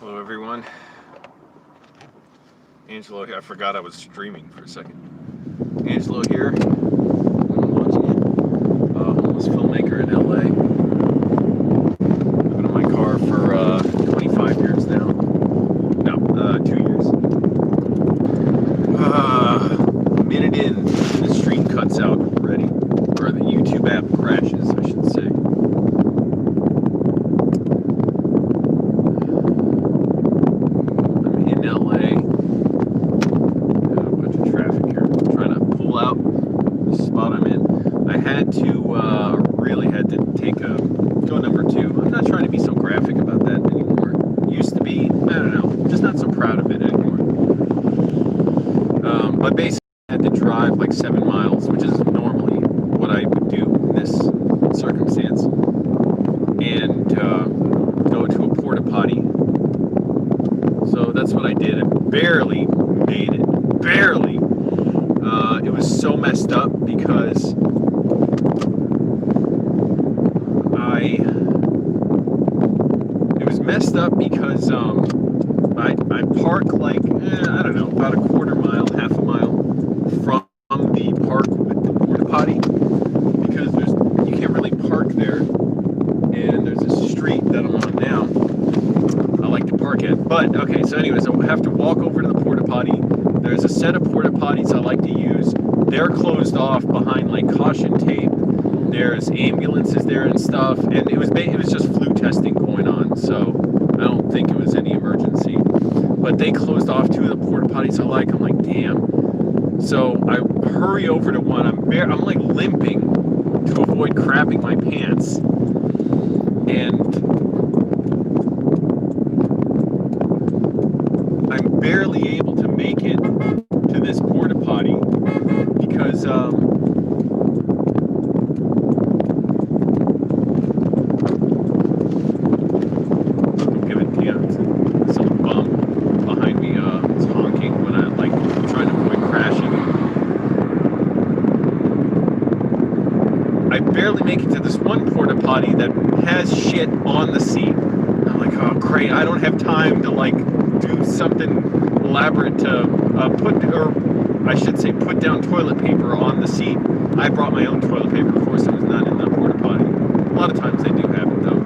Hello everyone, Angelo here. I forgot I was streaming for a second. Angelo here, I'm watching it. Homeless filmmaker in LA. Living in my car for 25 years now. No, 2 years. A minute in, the stream cuts out already. Or the YouTube app crashes, I should say. Really had to take go number 2. I'm not trying to be so graphic about that anymore. Used to be, I don't know, just not so proud of it anymore. But basically I had to drive like 7 miles, which is normally what I would do in this circumstance, and go to a porta potty. So that's what I did. I barely made it. Barely. It was so messed up because I park like, I don't know, about a quarter mile, half a mile from the park with the porta potty, because you can't really park there, and there's a street that I'm on now I like to park at. But okay, so anyways, I have to walk over to the porta potty. There's a set of porta potties I like to use. They're closed off behind like caution tape. There's ambulances there and stuff, and it was just flu testing going on, so I don't think it was any emergency. But they closed off 2 of the porta potties I like. I'm like, damn. So I hurry over to one. I'm like limping to avoid crapping my pants, and I'm barely able to make it to this porta potty because make it to this one porta potty that has shit on the seat. I'm like, oh great, I don't have time to like do something elaborate to put down toilet paper on the seat. I brought my own toilet paper. Of course, it was not in the porta potty. A lot of times they do have it though.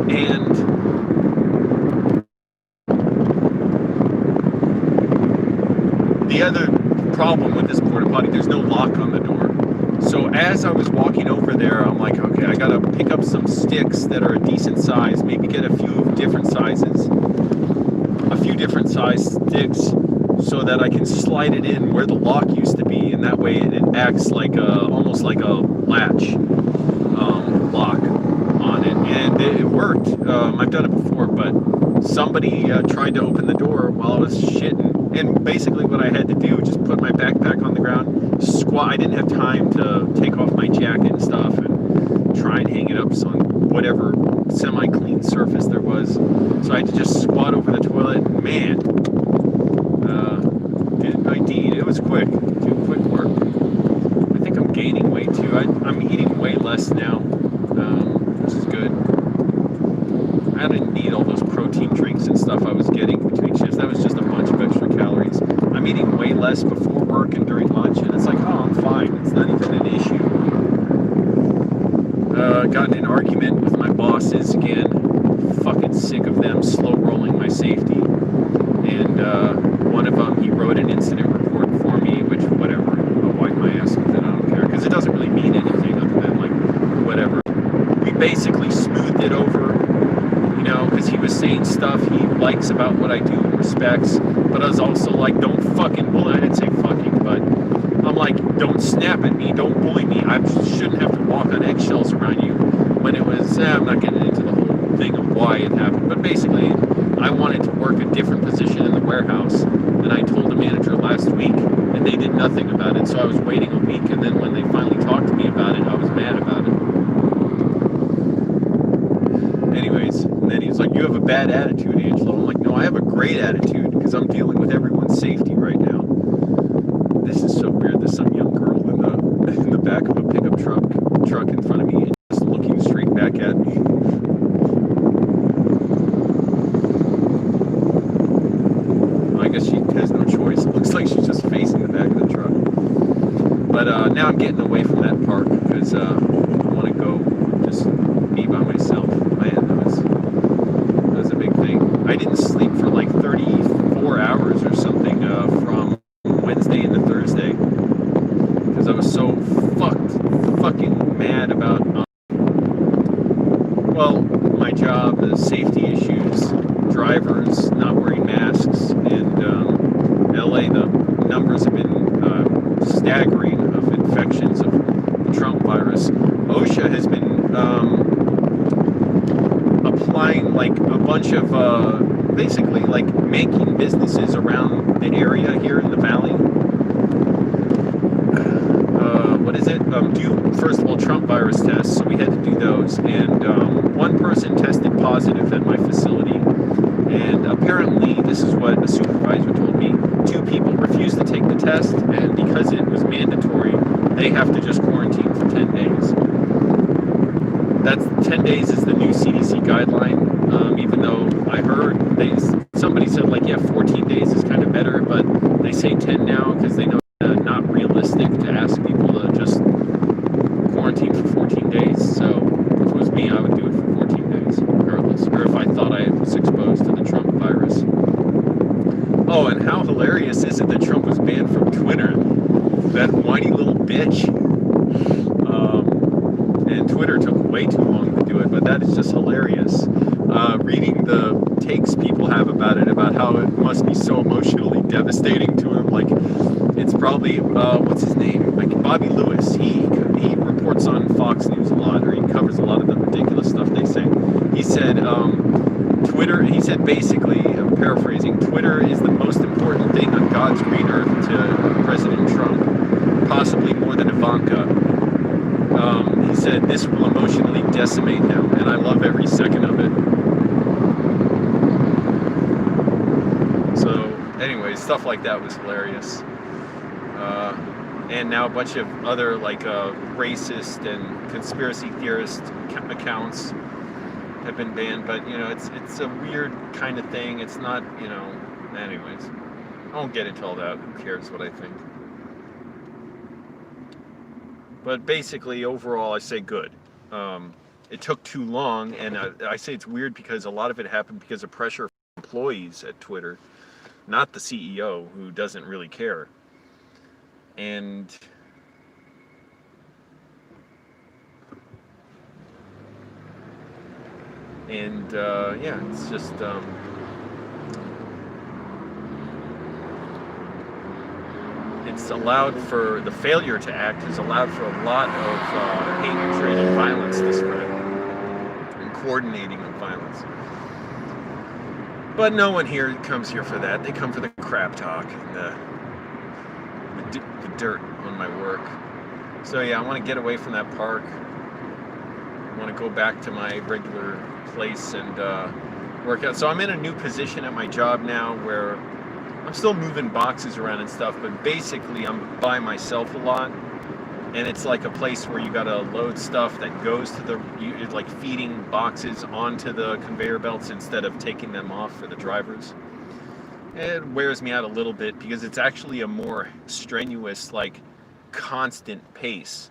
And the other problem with this porta potty, there's no lock on the door. So as I was walking over there, I'm like, okay, I gotta pick up some sticks that are a decent size, maybe get a few different sizes, a few different size sticks, so that I can slide it in where the lock used to be, and that way it acts like almost like a latch lock on it, and it worked. I've done it before, but somebody tried to open the door while I was shitting, and basically what I had to do was just put my backpack on the ground, squat. I didn't have time to take off my jacket and stuff and try and hang it up on whatever semi-clean surface there was. So I had to just squat over the toilet, and man, did my deed. It was quick, quick work. I think I'm gaining weight too. I'm eating way less now, which is good. I didn't need all those protein drinks and stuff I was getting between shifts. That was just a bunch of extra calories. I'm eating way less before work and during lunch, and it's like, oh, I'm fine. It's not even an issue. Got in an argument with my bosses again. Fucking sick of them slow rolling my safety. And one of them, he wrote an incident report for me, which, whatever. I'll wipe my ass with it. I don't care, because it doesn't really mean anything other than, like, whatever. We basically smoothed it over, you know, because he was saying stuff he likes about what I do and respects, but I was also like, don't fucking bully. I didn't say fucking, but I'm like, don't snap at me, don't bully me. I shouldn't have to walk on eggshells around you. When it was, I'm not getting into the whole thing of why it happened, but basically, I wanted to work a different position in the warehouse, and I told the manager last week, and they did nothing about it, so I was waiting a week, and then when they finally talked to me about it, I was mad about it. Anyways, and then he was like, you have a bad attitude, Angelo. I'm like, no, I have a great attitude, because I'm dealing with everyone's safety right now. This is so weird. There's some young girl in the back of a pickup truck in front of me, and just looking straight back at me. But now I'm getting away from that park because I want to go just be by myself. Man, that was a big thing. I didn't sleep for like 34 hours or something from Wednesday into Thursday because I was so fucking mad about well, my job, the safety issues, drivers not wearing masks, and LA, the numbers have been staggering of infections of the Trump virus. Osha has been applying like a bunch of basically like making businesses around the area here in the valley. What is it? Do first of all Trump virus tests, so we had to do those, and one person tested positive at my facility, and apparently this is what a supervisor told me. 2 people refused to take the test, and because it was mandatory, they have to just quarantine for 10 days. That's 10 days is the new CDC guideline. Even though I heard somebody said like, yeah, 14 days is kind of better, but they say 10 now because they know it's not realistic to ask people to just quarantine for 14 days. So if it was me, I would do it for 14 days, regardless. Or if I thought I was exposed to the Trump virus. Oh, and how hilarious is it that Trump was banned from Twitter? That whiny little bitch. And Twitter took way too long to do it, but that is just hilarious. Reading the takes people have about it, about how it must be so emotionally devastating to him. Like, it's probably, what's his name? Like Bobby Lewis. He reports on Fox News a lot, or he covers a lot of the ridiculous stuff they say. He said, Twitter, he said basically, I'm paraphrasing, Twitter is the most important thing on God's green earth to President Trump, possibly more than Ivanka. He said this will emotionally decimate him, and I love every second of it. So, anyways, stuff like that was hilarious. And now a bunch of other like racist and conspiracy theorist accounts have been banned, but you know, it's a weird kind of thing. It's not, you know, anyways. I won't get into all that. Who cares what I think? But basically, overall, I say good. It took too long, and I say it's weird because a lot of it happened because of pressure from employees at Twitter, not the CEO, who doesn't really care. And yeah, it's just it's allowed for the failure to act has allowed for a lot of hatred and violence to spread, and coordinating of violence. But no one here comes here for that. They come for the crap talk and the dirt on my work. So yeah, I want to get away from that park. I want to go back to my regular place and work out. So I'm in a new position at my job now where I'm still moving boxes around and stuff, but basically I'm by myself a lot, and it's like a place where you gotta load stuff that goes to it's like feeding boxes onto the conveyor belts instead of taking them off for the drivers. It wears me out a little bit because it's actually a more strenuous, like constant pace,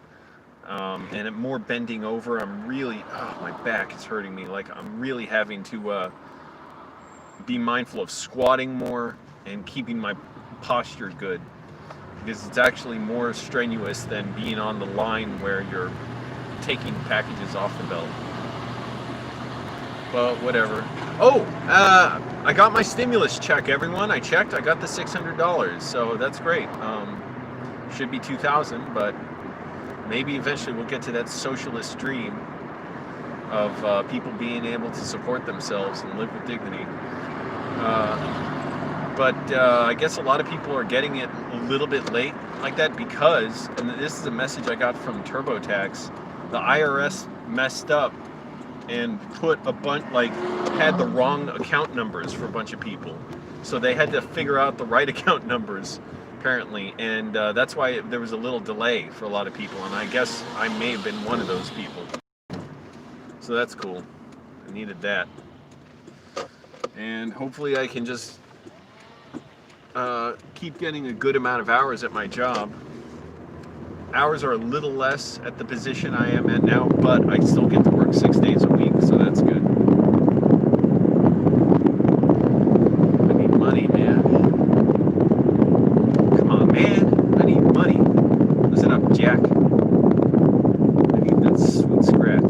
and I'm more bending over. I'm really, my back is hurting me. Like I'm really having to be mindful of squatting more and keeping my posture good, because it's actually more strenuous than being on the line where you're taking packages off the belt. But whatever. Oh, I got my stimulus check, everyone. I checked. I got the $600, so that's great. Should be $2,000, but maybe eventually we'll get to that socialist dream of people being able to support themselves and live with dignity. But I guess a lot of people are getting it a little bit late like that because, and this is a message I got from TurboTax, the IRS messed up and put a bunch, like, had the wrong account numbers for a bunch of people. So they had to figure out the right account numbers, apparently, and that's why there was a little delay for a lot of people, and I guess I may have been one of those people. So that's cool. I needed that. And hopefully I can just keep getting a good amount of hours at my job Hours are a little less at the position I am at now, but I still get to work 6 days a week, so that's good. I need money, man. Come on, man. I need money. Listen up, Jack. I need that sweet scratch.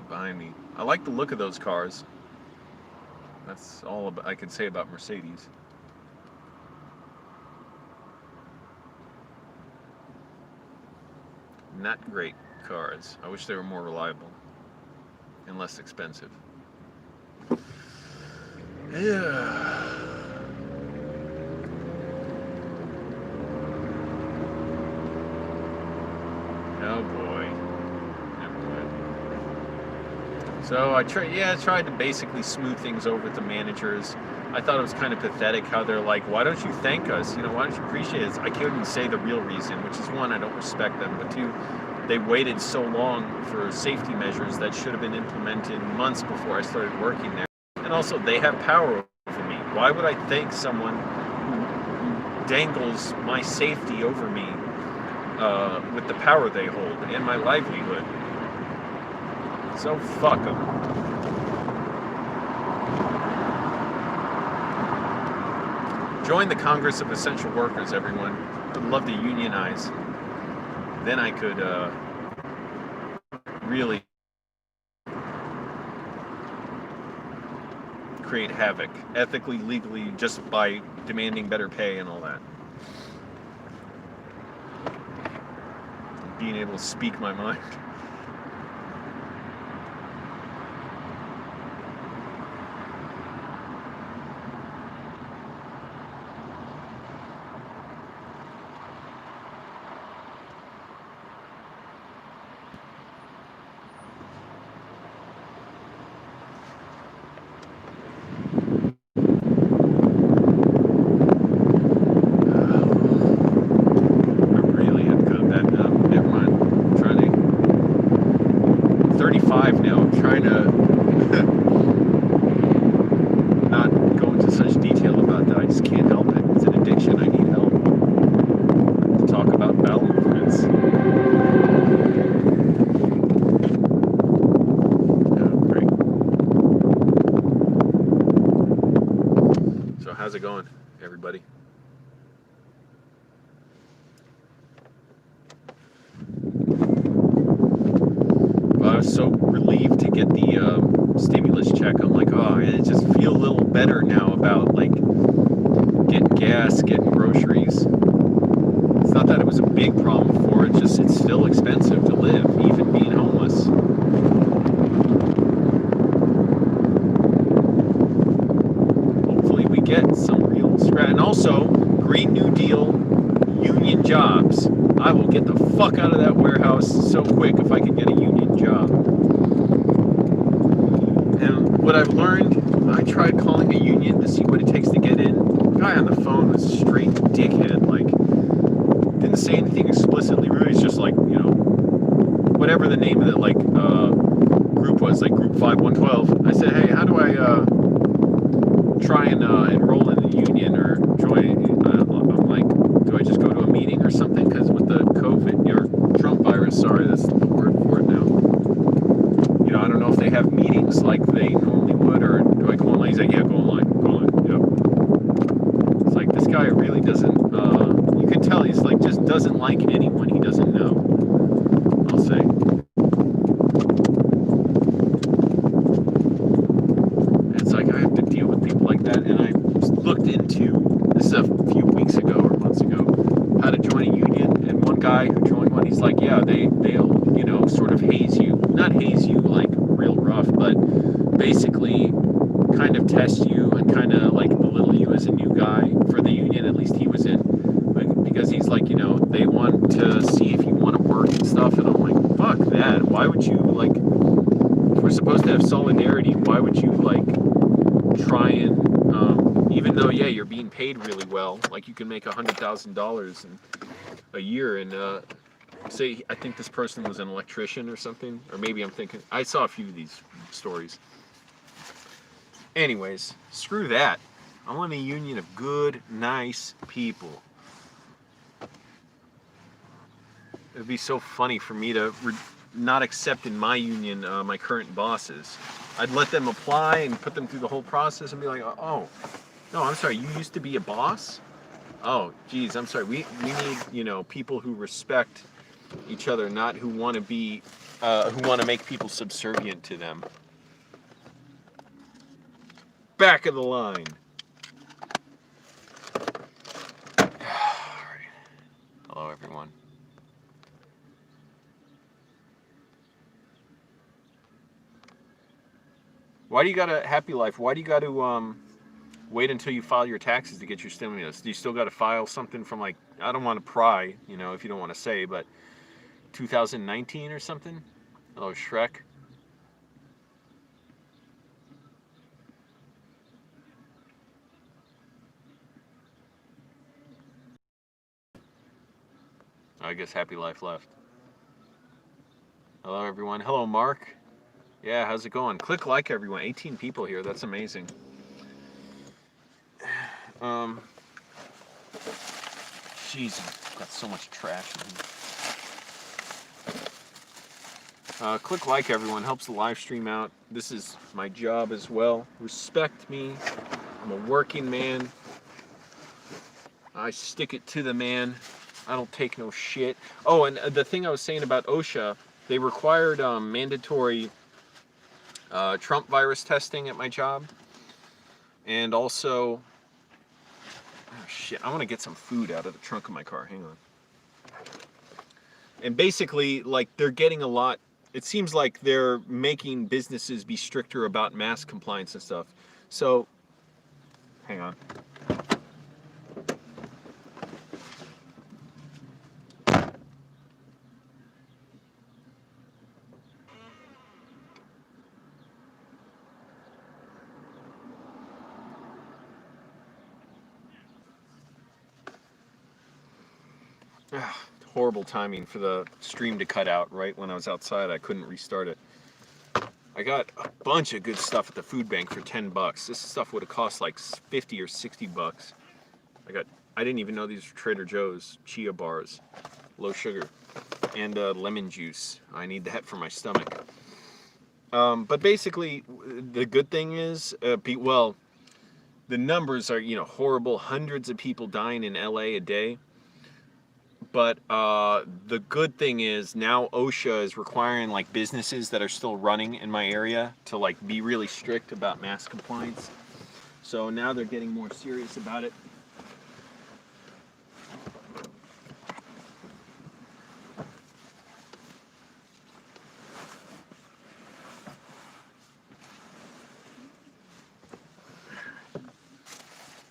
Behind me. I like the look of those cars. That's all I can say about Mercedes. Not great cars. I wish they were more reliable and less expensive. Yeah. Oh boy. So I tried to basically smooth things over with the managers. I thought it was kind of pathetic how they're like, why don't you thank us? Why don't you appreciate us? I couldn't say the real reason, which is one, I don't respect them, but two, they waited so long for safety measures that should have been implemented months before I started working there. And also, they have power over me. Why would I thank someone who dangles my safety over me with the power they hold and my livelihood? So fuck them. Join the Congress of Essential Workers, everyone. I'd love to unionize. Then I could really create havoc, ethically, legally, just by demanding better pay and all that. Being able to speak my mind. How's it going, everybody? Well, I was so relieved to get the stimulus check. I'm like, oh, I just feel a little better now about like getting gas, getting groceries. It's not that it was a big problem before. It's still expensive to live, even being homeless. Get some real scratch. And also, Green New Deal, union jobs. I will get the fuck out of that warehouse so quick if I can get a union job. And what I've learned, I tried calling a union to see what it takes to get in. The guy on the phone was a straight dickhead. Like, didn't say anything explicitly rude. He's just like, whatever the name of the group was, like Group 5112. I said, hey, how do I try and enroll in the union or join? I'm like, do I just go to a meeting or something? Because with the COVID or Trump virus, sorry, that's the word for it now. I don't know if they have meetings like they normally would, or do I go online? He's like, yeah, go online, yep. It's like, this guy really doesn't, you can tell he's like, just doesn't like anyone he doesn't know, I'll say. And I looked into, this is a few weeks ago or months ago, how to join a union. And one guy who joined one, he's like, yeah, they'll, sort of haze you. Not haze Why would you like? If we're supposed to have solidarity, why would you like try and even though yeah you're being paid really well, like you can make $100,000 in a year, and say I think this person was an electrician or something, or maybe I'm thinking I saw a few of these stories. Anyways, screw that. I want a union of good, nice people. It'd be so funny for me to not accept in my union my current bosses. I'd let them apply and put them through the whole process and be like, oh, no, I'm sorry, you used to be a boss? Oh, geez, I'm sorry. We need, you know, people who respect each other, not who want to be, who want to make people subservient to them. Back of the line. Hello, everyone. Why do you got a happy life? Why do you got to wait until you file your taxes to get your stimulus? Do you still got to file something from like, I don't want to pry, you know, if you don't want to say, but 2019 or something? Hello, Shrek. I guess happy life left. Hello, everyone. Hello, Mark. Yeah, how's it going? Click like, everyone. 18 people here. That's amazing. Jeez, got so much trash in here. Click like, everyone. Helps the live stream out. This is my job as well. Respect me. I'm a working man. I stick it to the man. I don't take no shit. Oh, and the thing I was saying about OSHA, they required mandatory Trump virus testing at my job. And also, oh shit, I want to get some food out of the trunk of my car. Hang on. And basically, like, they're getting a lot. It seems like they're making businesses be stricter about mask compliance and stuff. So, hang on. Horrible timing for the stream to cut out right when I was outside. I couldn't restart it. I got a bunch of good stuff at the food bank for $10. This stuff would have cost like 50 or 60 bucks. I didn't even know these were Trader Joe's chia bars, low sugar, and lemon juice. I need that for my stomach. But basically, the good thing is, well, the numbers are, you know, horrible. Hundreds of people dying in LA a day. But the good thing is now OSHA is requiring like businesses that are still running in my area to like be really strict about mask compliance. So now they're getting more serious about it.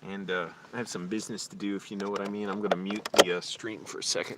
And I have some business to do, if you know what I mean. I'm going to mute the stream for a second.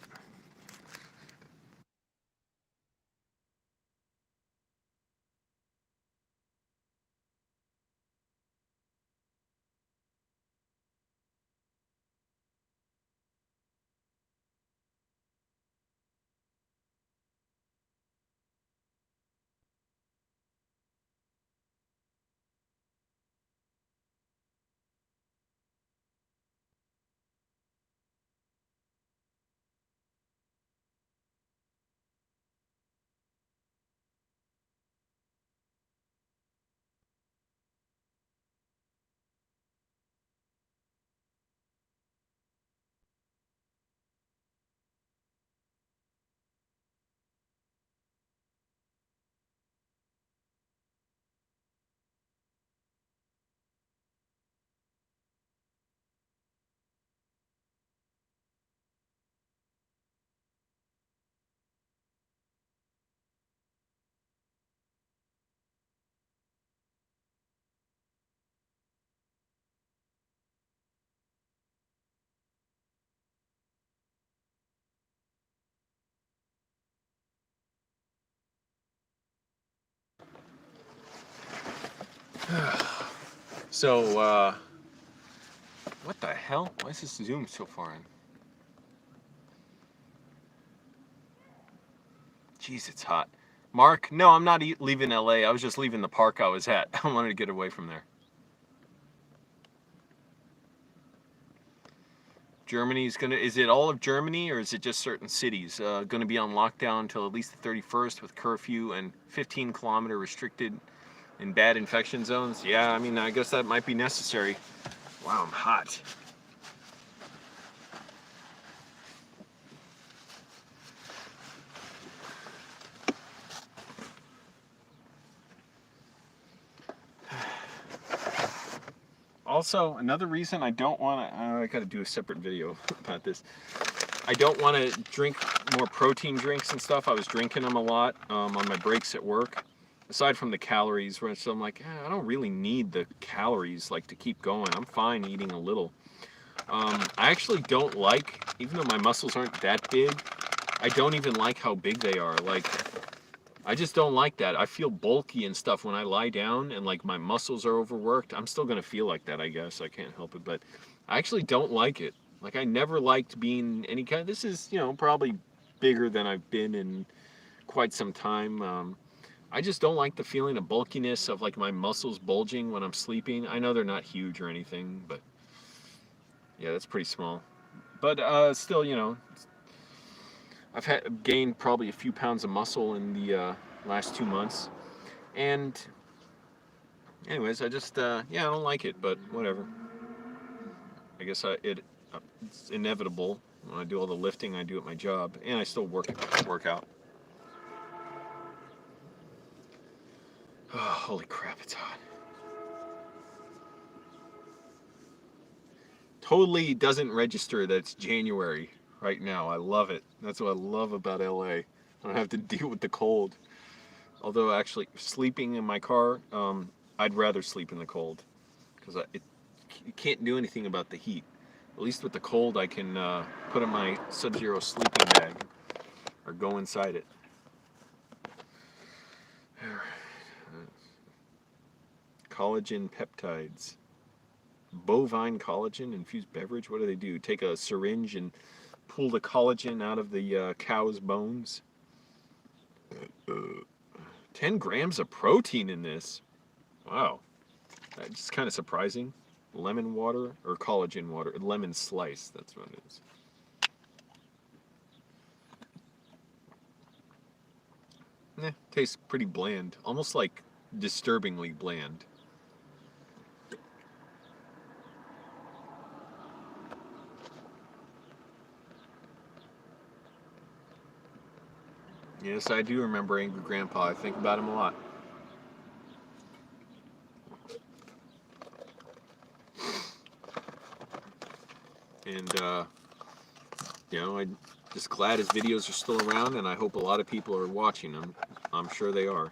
So, what the hell? Why is this zoom so far in? Jeez, it's hot. Mark, no, I'm not leaving LA. I was just leaving the park I was at. I wanted to get away from there. Germany's gonna, is it all of Germany or is it just certain cities? Gonna be on lockdown until at least the 31st with curfew and 15-kilometer restricted in bad infection zones. Yeah, I mean, I guess that might be necessary. Wow, I'm hot. Also, another reason I don't want to, I got to do a separate video about this. I don't want to drink more protein drinks and stuff. I was drinking them a lot on my breaks at work. Aside from the calories, which I'm like, I don't really need the calories like to keep going. I'm fine eating a little. I actually don't like, even though my muscles aren't that big, I don't even like how big they are. Like, I just don't like that. I feel bulky and stuff when I lie down and like my muscles are overworked. I'm still going to feel like that, I guess. I can't help it, but I actually don't like it. Like, I never liked being any kind of, this is, you know, probably bigger than I've been in quite some time. I just don't like the feeling of bulkiness of like my muscles bulging when I'm sleeping. I know they're not huge or anything, but yeah, that's pretty small. But still, you know, I've gained probably a few pounds of muscle in the last 2 months. And anyways, I just, yeah, I don't like it, but whatever. I guess it's inevitable. When I do all the lifting I do at my job, and I still work out. Oh, holy crap, it's hot. Totally doesn't register that it's January right now. I love it. That's what I love about LA. I don't have to deal with the cold. Although actually sleeping in my car, I'd rather sleep in the cold because you can't do anything about the heat. At least with the cold, I can put in my Sub-Zero sleeping bag or go inside it. Collagen peptides. Bovine collagen infused beverage. What do? Take a syringe and pull the collagen out of the cow's bones. 10 grams of protein in this. Wow. That's kind of surprising. Lemon water or collagen water. Lemon slice. That's what it is. Tastes pretty bland. Almost like disturbingly bland. Yes, I do remember Angry Grandpa. I think about him a lot. And, you know, I'm just glad his videos are still around, and I hope a lot of people are watching them. I'm sure they are.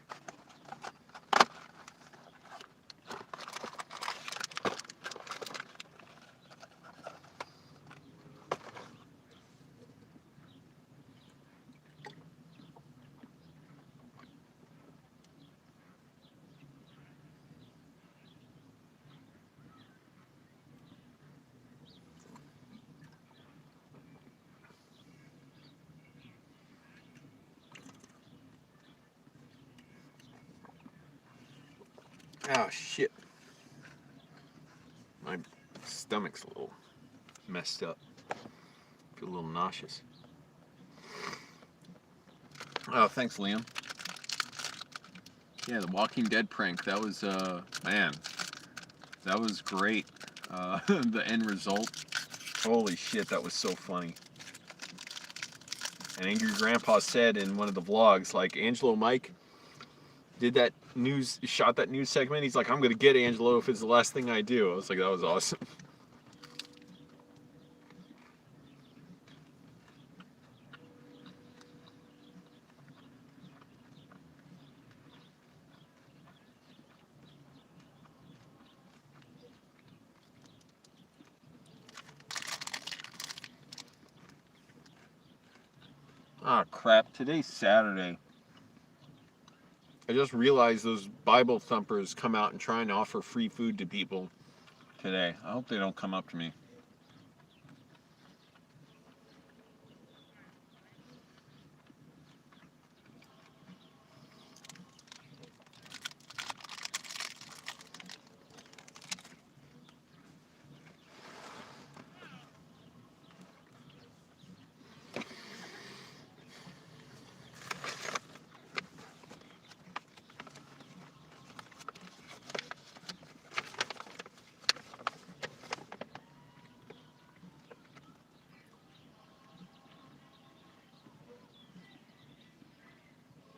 Oh, shit. My stomach's a little messed up. I feel a little nauseous. Oh, thanks, Liam. Yeah, the Walking Dead prank. That was, man, that was great. The end result. Holy shit, that was so funny. And Angry Grandpa said in one of the vlogs, like, Angelo Mike shot that news segment. He's like, I'm going to get Angelo if it's the last thing I do. I was like, that was awesome. Ah, crap. Today's Saturday. I just realized those Bible thumpers come out and try and offer free food to people. today. I hope they don't come up to me.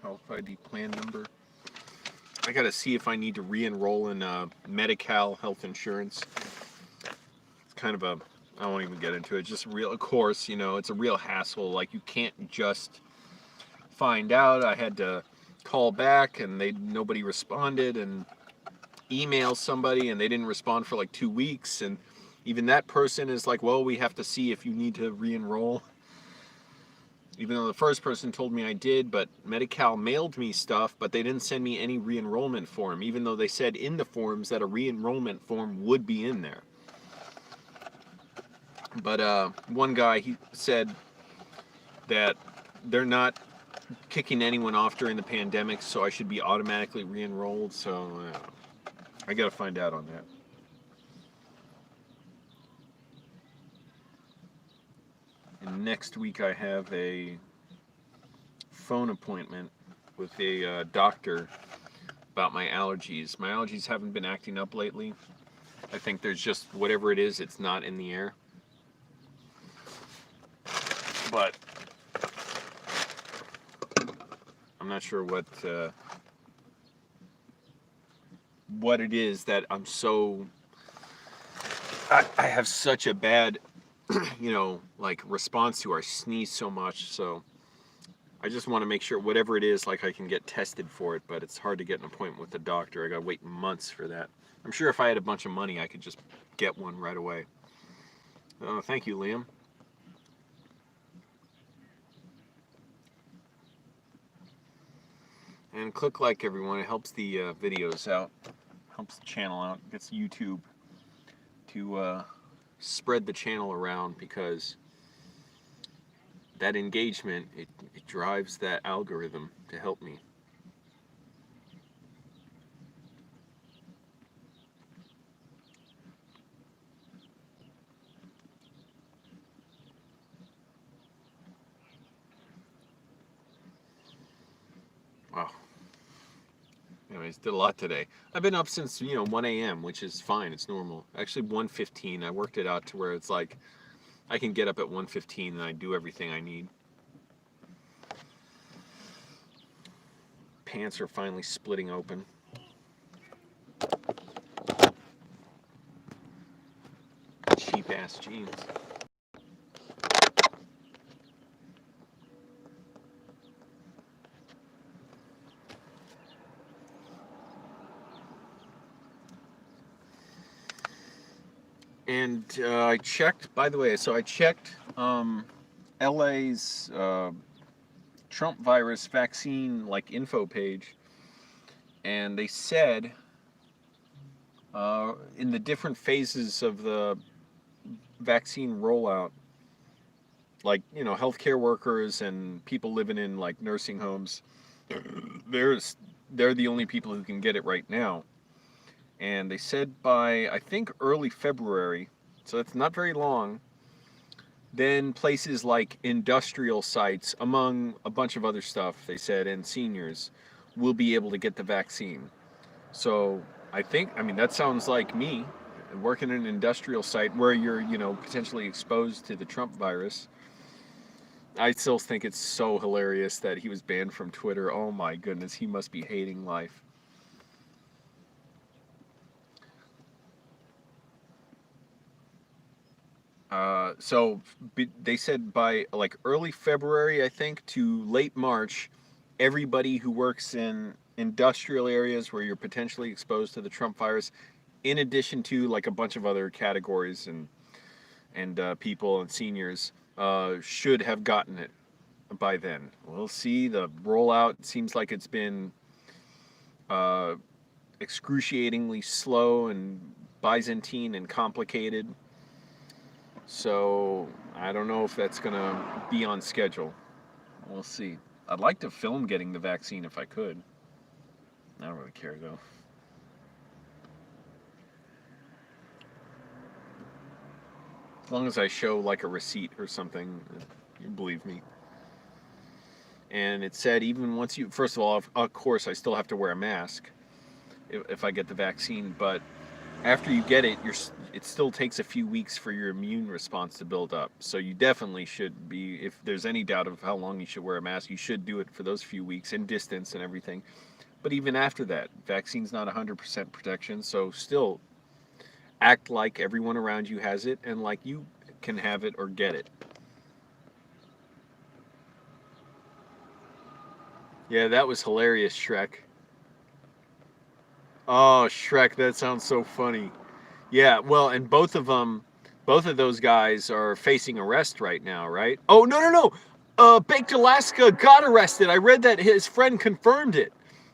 Health ID plan number. I gotta see if I need to re-enroll in Medi-Cal health insurance. It's kind of a, I won't even get into it. Just real, of course, you know, it's a real hassle. Like, you can't just find out. I had to call back and nobody responded, and email somebody and they didn't respond for like 2 weeks, and even that person is like, well, we have to see if you need to re-enroll. Even though the first person told me I did, but Medi-Cal mailed me stuff, but they didn't send me any re-enrollment form, even though they said in the forms that a re-enrollment form would be in there. But one guy, he said that they're not kicking anyone off during the pandemic, so I should be automatically re-enrolled, so I gotta find out on that. And next week I have a phone appointment with a doctor about my allergies. My allergies haven't been acting up lately. I think there's just whatever it is, it's not in the air. But I'm not sure what it is that I'm so... I have such a bad, you know, like, response to. I sneeze so much, so I just want to make sure whatever it is, like, I can get tested for it, but it's hard to get an appointment with the doctor. I gotta wait months for that. I'm sure if I had a bunch of money, I could just get one right away. Oh, thank you, Liam. And click like, everyone. It helps the videos out, helps the channel out, gets YouTube to spread the channel around, because that engagement, it drives that algorithm to help me. Wow. Anyways, did a lot today. I've been up since, 1 a.m., which is fine. It's normal. Actually, 1:15. I worked it out to where it's like I can get up at 1:15 and I do everything I need. Pants are finally splitting open. Cheap ass jeans. And I checked, by the way, so I checked LA's Trump virus vaccine info page, and they said in the different phases of the vaccine rollout, healthcare workers and people living in nursing homes, they're the only people who can get it right now. And they said by, I think, early February, so it's not very long, then places like industrial sites, among a bunch of other stuff, they said, and seniors will be able to get the vaccine. So I mean, that sounds like me, working in an industrial site where you're, potentially exposed to the Trump virus. I still think it's so hilarious that he was banned from Twitter. Oh my goodness, he must be hating life. So they said by early February, I think, to late March, everybody who works in industrial areas where you're potentially exposed to the Trump virus, in addition to a bunch of other categories and people and seniors, should have gotten it by then. We'll see. The rollout seems like it's been excruciatingly slow, and Byzantine and complicated. So I don't know if that's going to be on schedule. We'll see. I'd like to film getting the vaccine if I could. I don't really care though. As long as I show like a receipt or something, you believe me. And it said even once you, first of all, of course, I still have to wear a mask if I get the vaccine, but after you get it, it still takes a few weeks for your immune response to build up. So you definitely should be, if there's any doubt of how long you should wear a mask, you should do it for those few weeks in distance and everything. But even after that, vaccine's not 100% protection, so still act like everyone around you has it and like you can have it or get it. Yeah, that was hilarious, Shrek. Oh, Shrek, that sounds so funny. Yeah, well, and both of those guys are facing arrest right now, right? Oh, no, no, no. Baked Alaska got arrested. I read that his friend confirmed it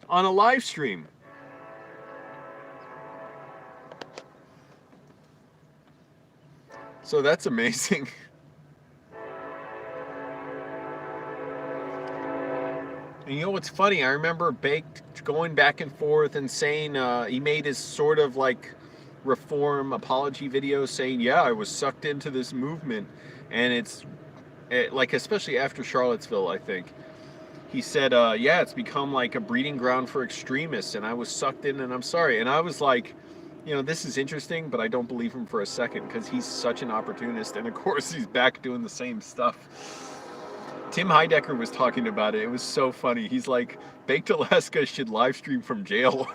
on a live stream. So that's amazing. And you know what's funny? I remember Baked going back and forth and saying he made his sort of like reform apology video saying, yeah, I was sucked into this movement. And like, especially after Charlottesville, I think. He said, yeah, it's become like a breeding ground for extremists and I was sucked in and I'm sorry. And I was like, you know, this is interesting, but I don't believe him for a second because he's such an opportunist. And of course, he's back doing the same stuff. Tim Heidecker was talking about it. It was so funny. He's like, Baked Alaska should live stream from jail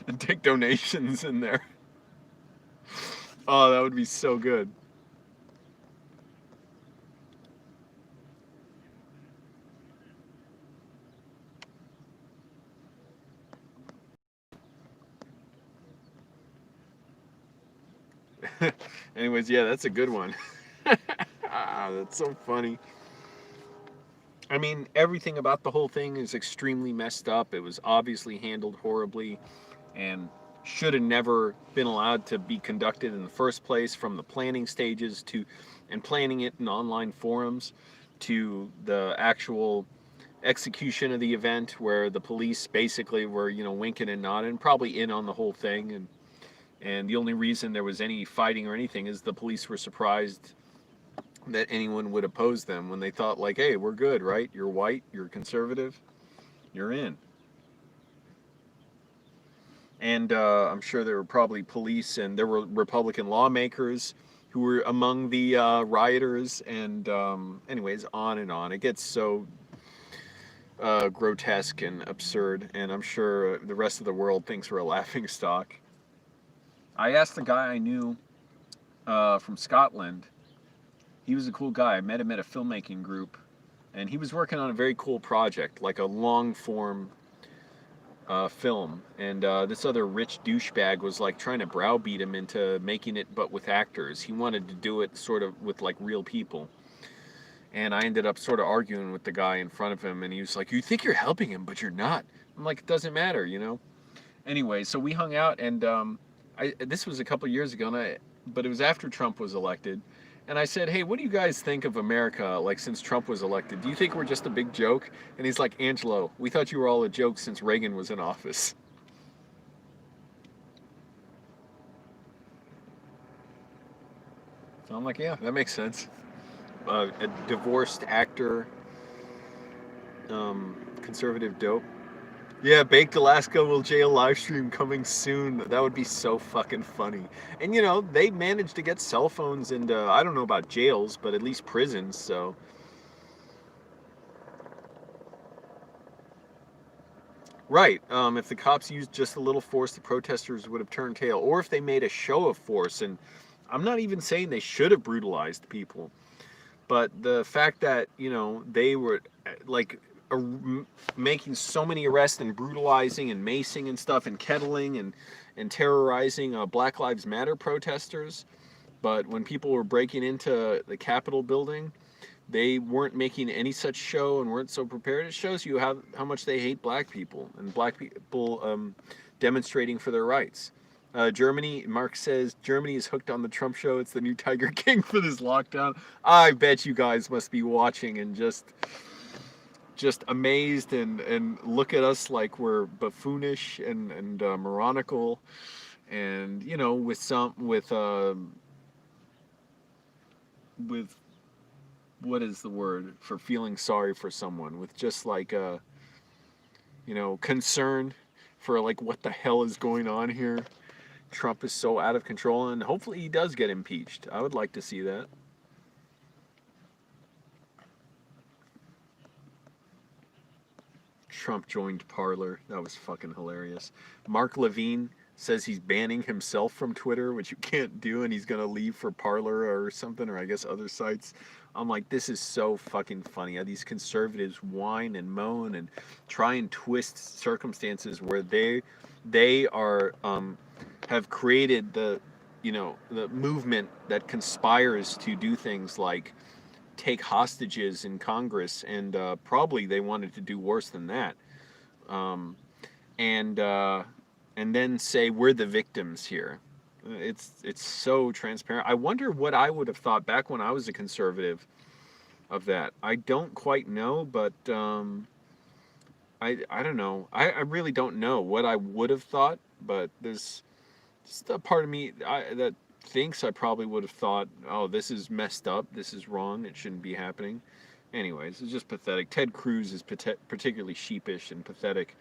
and take donations in there. Oh, that would be so good. Anyways, yeah, that's a good one. That's so funny. I mean, everything about the whole thing is extremely messed up. It was obviously handled horribly and should have never been allowed to be conducted in the first place, from the planning stages to and planning it in online forums to the actual execution of the event, where the police basically were, you know, winking and nodding, probably in on the whole thing, and the only reason there was any fighting or anything is the police were surprised that anyone would oppose them when they thought like, hey, we're good, right? You're white, you're conservative, you're in. And I'm sure there were probably police and there were Republican lawmakers who were among the rioters, and anyways, on and on. It gets so grotesque and absurd, and I'm sure the rest of the world thinks we're a laughingstock. I asked the guy I knew from Scotland. He was a cool guy. I met him at a filmmaking group, and he was working on a very cool project, like a long form film. And this other rich douchebag was like trying to browbeat him into making it, but with actors. He wanted to do it sort of with like real people. And I ended up sort of arguing with the guy in front of him, and he was like, you think you're helping him, but you're not. I'm like, it doesn't matter, you know? Anyway, so we hung out, and this was a couple years ago, but it was after Trump was elected. And I said, hey, what do you guys think of America, like, since Trump was elected? Do you think we're just a big joke? And he's like, Angelo, we thought you were all a joke since Reagan was in office. So I'm like, yeah, that makes sense. A divorced actor, conservative dope. Yeah, Baked Alaska will jail live stream coming soon. That would be so fucking funny. And you know, they managed to get cell phones into, I don't know about jails, but at least prisons, so. Right, if the cops used just a little force, the protesters would have turned tail. Or if they made a show of force, and I'm not even saying they should have brutalized people. But the fact that, you know, they were like making so many arrests and brutalizing and macing and stuff and kettling and terrorizing Black Lives Matter protesters. But when people were breaking into the Capitol building, they weren't making any such show and weren't so prepared. It shows you how much they hate black people. And black people demonstrating for their rights. Germany, Mark says, Germany is hooked on the Trump show. It's the new Tiger King for this lockdown. I bet you guys must be watching and just amazed and look at us like we're buffoonish and moronical, and with what is the word for feeling sorry for someone, with just like concern for like what the hell is going on here. Trump is so out of control, and hopefully he does get impeached. I would like to see that. Trump joined Parler. That was fucking hilarious. Mark Levine says he's banning himself from Twitter, which you can't do, and he's gonna leave for Parler or something, or I guess other sites. I'm like, this is so fucking funny how these conservatives whine and moan and try and twist circumstances where they are have created the movement that conspires to do things like take hostages in Congress, and probably they wanted to do worse than that, um, and then say we're the victims here. It's so transparent. I wonder what I would have thought back when I was a conservative of that. I don't quite know, but I don't know. I really don't know what I would have thought, but there's just a part of me that thinks I probably would have thought, oh, this is messed up, this is wrong, it shouldn't be happening. Anyways, it's just pathetic. Ted Cruz is particularly sheepish and pathetic,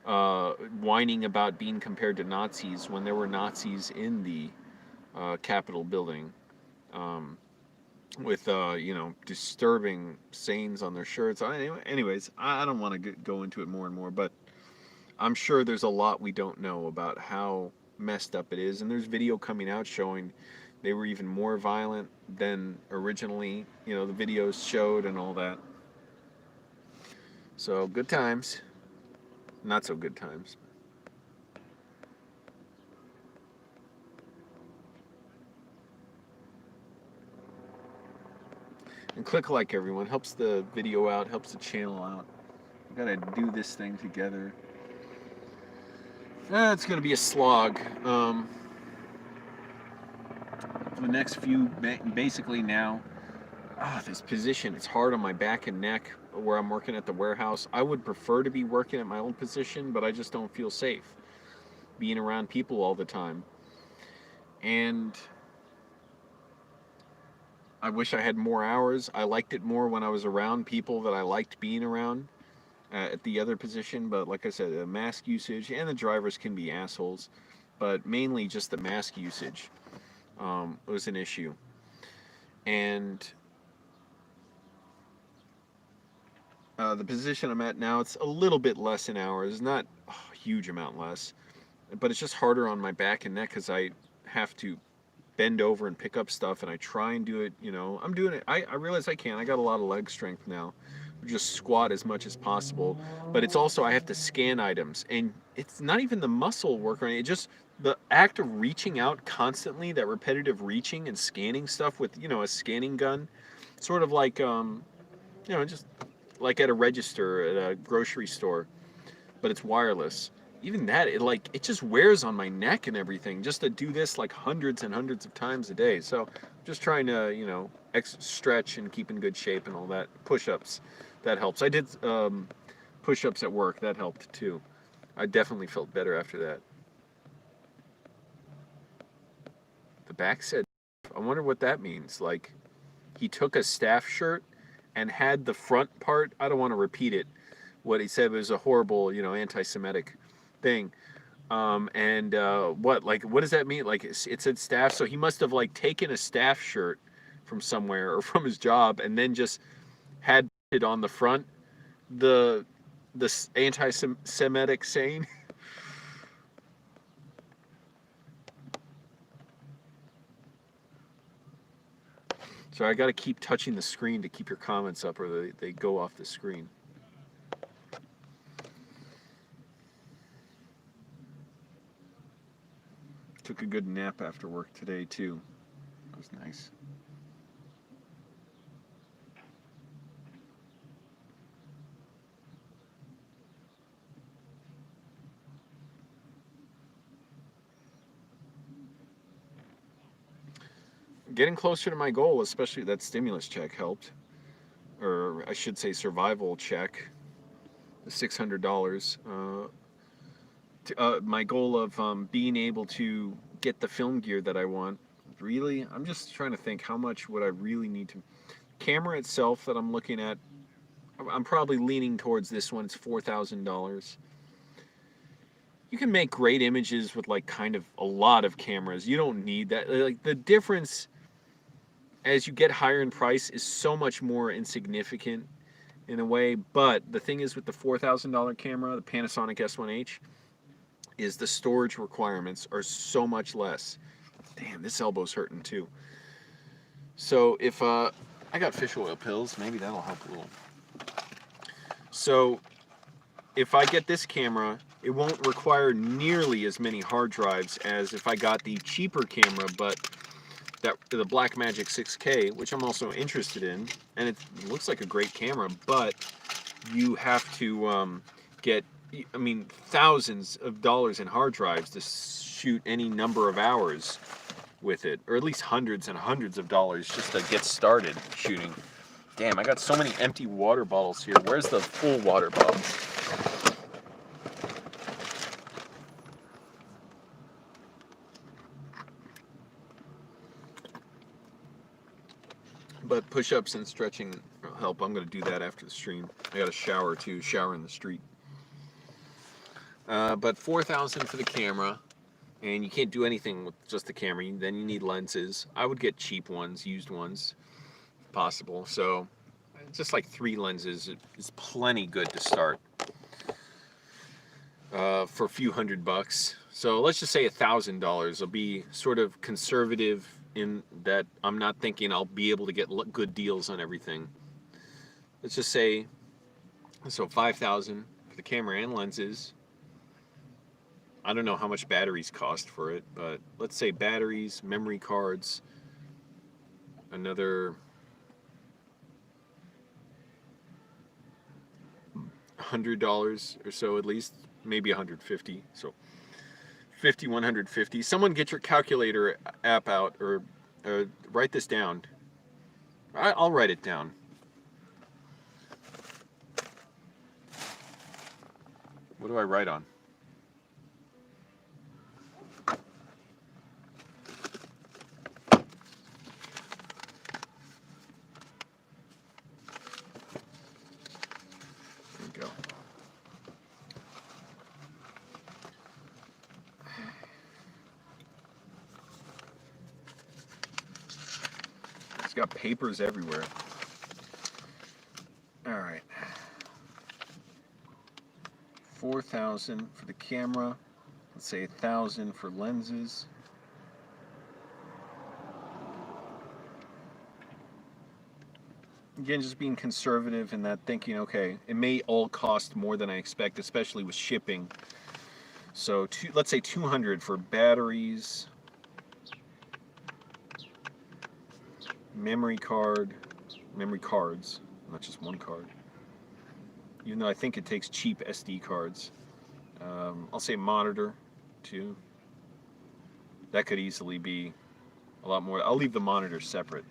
whining about being compared to Nazis when there were Nazis in the Capitol building, with disturbing sayings on their shirts. Anyways, I don't want to go into it more and more, but I'm sure there's a lot we don't know about how messed up it is, and there's video coming out showing they were even more violent than originally, the videos showed and all that. So good times, not so good times. And click like, everyone, helps the video out, helps the channel out. We gotta do this thing together. It's gonna be a slog. The next few, basically now, this position, it's hard on my back and neck where I'm working at the warehouse. I would prefer to be working at my old position, but I just don't feel safe being around people all the time. And I wish I had more hours. I liked it more when I was around people that I liked being around at the other position, but like I said, the mask usage, and the drivers can be assholes, but mainly just the mask usage was an issue. And the position I'm at now, it's a little bit less in hours, not a huge amount less, but it's just harder on my back and neck because I have to bend over and pick up stuff, and I try and do it, I'm doing it. I realize I can. I got a lot of leg strength now. Just squat as much as possible, but it's also I have to scan items, and it's not even the muscle work or anything. It just the act of reaching out constantly, that repetitive reaching and scanning stuff with a scanning gun, sort of like just like at a register at a grocery store, but it's wireless. Even that, it just wears on my neck and everything just to do this like hundreds and hundreds of times a day. So I'm just trying to stretch and keep in good shape and all that. Push-ups, that helps. I did push-ups at work, that helped too. I definitely felt better after that. The back said, I wonder what that means. Like, he took a staff shirt and had the front part, I don't want to repeat it, what he said was a horrible, anti-Semitic thing. What does that mean? Like, it said staff, so he must have like taken a staff shirt from somewhere or from his job and then just had it on the front, the anti-Semitic saying. So I got to keep touching the screen to keep your comments up, or they go off the screen. Took a good nap after work today too. That was nice. getting closer to my goal, especially that stimulus check helped. Or I should say survival check, the $600. My goal of being able to get the film gear that I want. Really, I'm just trying to think how much would I really need to. Camera itself that I'm looking at, I'm probably leaning towards this one. It's $4,000. You can make great images with like kind of a lot of cameras. You don't need that. Like the difference as you get higher in price is so much more insignificant in a way. But the thing is with the $4,000 camera, the Panasonic S1H, is the storage requirements are so much less. Damn, this elbow's hurting too. So if I got fish oil pills, maybe that'll help a little. So if I get this camera, it won't require nearly as many hard drives as if I got the cheaper camera, but the Blackmagic 6K, which I'm also interested in, and it looks like a great camera, but you have to get, I mean, thousands of dollars in hard drives to shoot any number of hours with it, or at least hundreds and hundreds of dollars just to get started shooting. Damn, I got so many empty water bottles here. Where's the full water bottle? But push-ups and stretching help. I'm going to do that after the stream. I got a shower too, shower in the street. But $4,000 for the camera, and you can't do anything with just the camera. Then you need lenses. I would get cheap ones, used ones, if possible. So just like 3 lenses is plenty good to start for a few $100. So let's just say $1,000 will be sort of conservative in that I'm not thinking I'll be able to get good deals on everything. Let's just say, so $5,000 for the camera and lenses. I don't know how much batteries cost for it, but let's say batteries, memory cards, another $100 or so at least, maybe $150. So $50, $150. Someone get your calculator app out, or write this down. I'll write it down. What do I write on? There we go. It's got papers everywhere. All right. 4,000 for the camera. Let's say 1,000 for lenses. Again, just being conservative in that, thinking, okay, it may all cost more than I expect, especially with shipping. So let's say 200 for batteries, memory cards, not just one card. Even though I think it takes cheap SD cards. I'll say monitor, too. That could easily be a lot more. I'll leave the monitor separate.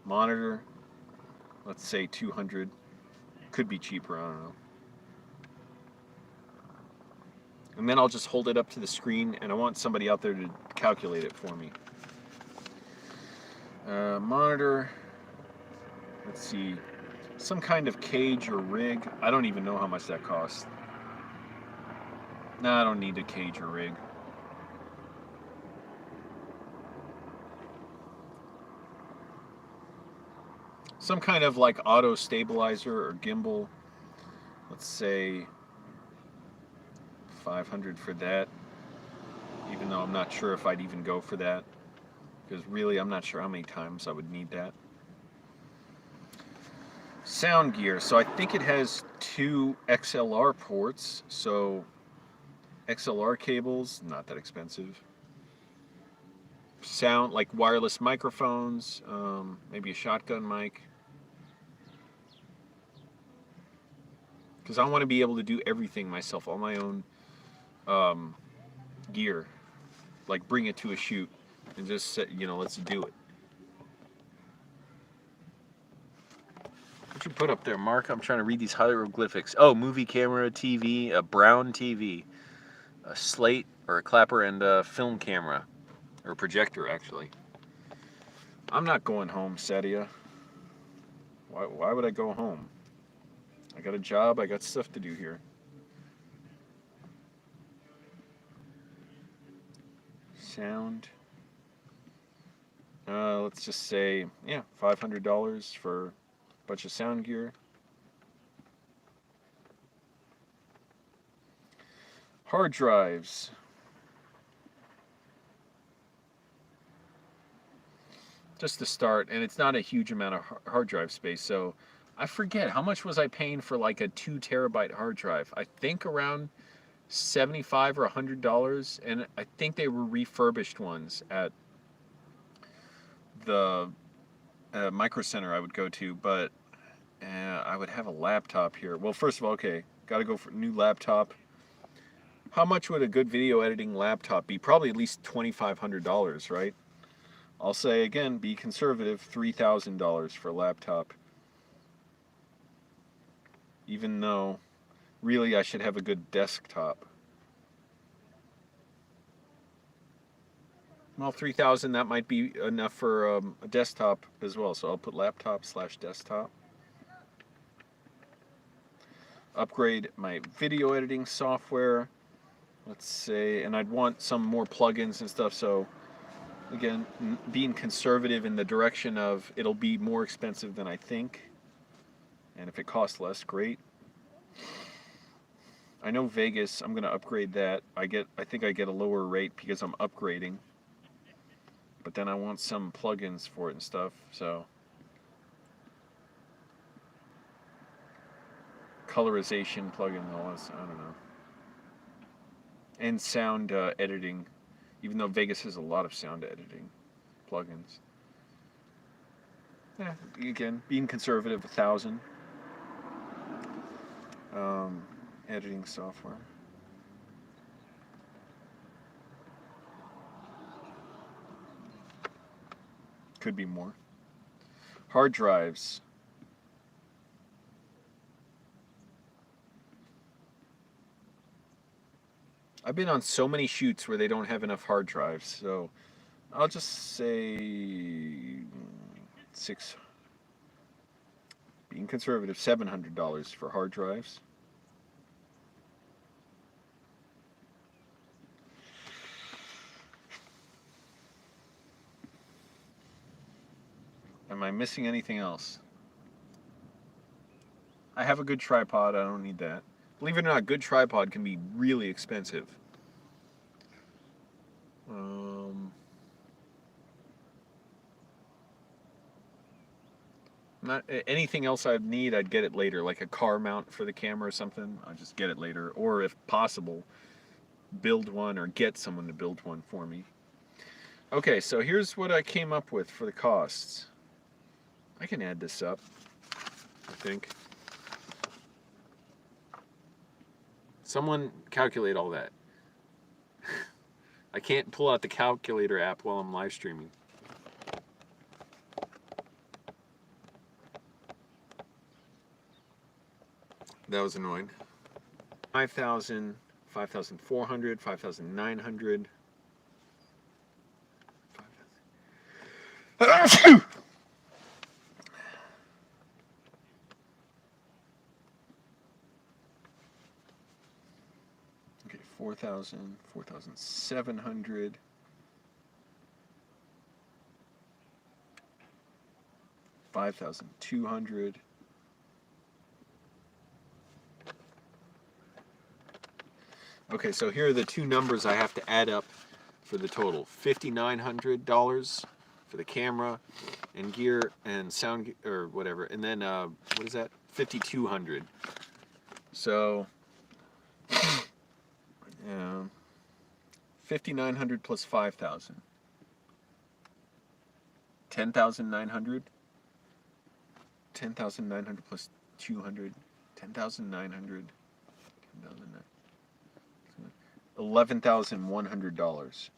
Monitor, let's say 200. Could be cheaper, I don't know. And then I'll just hold it up to the screen, and I want somebody out there to calculate it for me. Monitor, let's see, some kind of cage or rig. I don't even know how much that costs. No, I don't need a cage or rig. Some kind of like auto stabilizer or gimbal. Let's say 500 for that, even though I'm not sure if I'd even go for that, because really I'm not sure how many times I would need that. Sound gear, so I think it has 2 XLR ports, so XLR cables, not that expensive. Sound, like wireless microphones, maybe a shotgun mic. Because I want to be able to do everything myself, all my own gear. Like bring it to a shoot and just set, let's do it. What you put up there, Mark? I'm trying to read these hieroglyphics. Oh, movie camera, TV, a brown TV, a slate or a clapper, and a film camera. Or a projector, actually. I'm not going home, Sadia. Why would I go home? I got a job, I got stuff to do here. Sound. Let's just say, yeah, $500 for a bunch of sound gear. Hard drives. Just to start, and it's not a huge amount of hard drive space, so I forget, how much was I paying for like a 2 terabyte hard drive? I think around $75 or $100, and I think they were refurbished ones at the Micro Center I would go to, but I would have a laptop here. Well, first of all, okay, gotta go for a new laptop. How much would a good video editing laptop be? Probably at least $2,500, right? I'll say again, be conservative, $3,000 for a laptop. Even though, really, I should have a good desktop. Well, $3,000, that might be enough for a desktop as well. So I'll put laptop/desktop. Upgrade my video editing software. Let's say, and I'd want some more plugins and stuff. So again, being conservative in the direction of it'll be more expensive than I think. And if it costs less, great. I know Vegas, I'm going to upgrade that. I think I get a lower rate because I'm upgrading. But then I want some plugins for it and stuff, so. Colorization plugin, I don't know. And sound editing, even though Vegas has a lot of sound editing plugins. Yeah, again, being conservative, 1,000. Editing software. Could be more. Hard drives. I've been on so many shoots where they don't have enough hard drives, so I'll just say being conservative, $700 for hard drives. Am I missing anything else? I have a good tripod, I don't need that. Believe it or not, a good tripod can be really expensive. Not anything else I'd need, I'd get it later, like a car mount for the camera or something. I'll just get it later, or if possible, build one or get someone to build one for me. Okay, so here's what I came up with for the costs. I can add this up, I think. Someone calculate all that. I can't pull out the calculator app while I'm live streaming. That was annoying. 5,000, 5,400, 5,900. 5,000. Okay, 4,000, 4,700. 5,200. Okay, so here are the two numbers I have to add up for the total. $5,900 for the camera and gear and sound or whatever, and then what is that? $5,200. So 5,900 plus 5,000. 10,900. 10,900 plus 200. 10,900. 10,900. $11,100.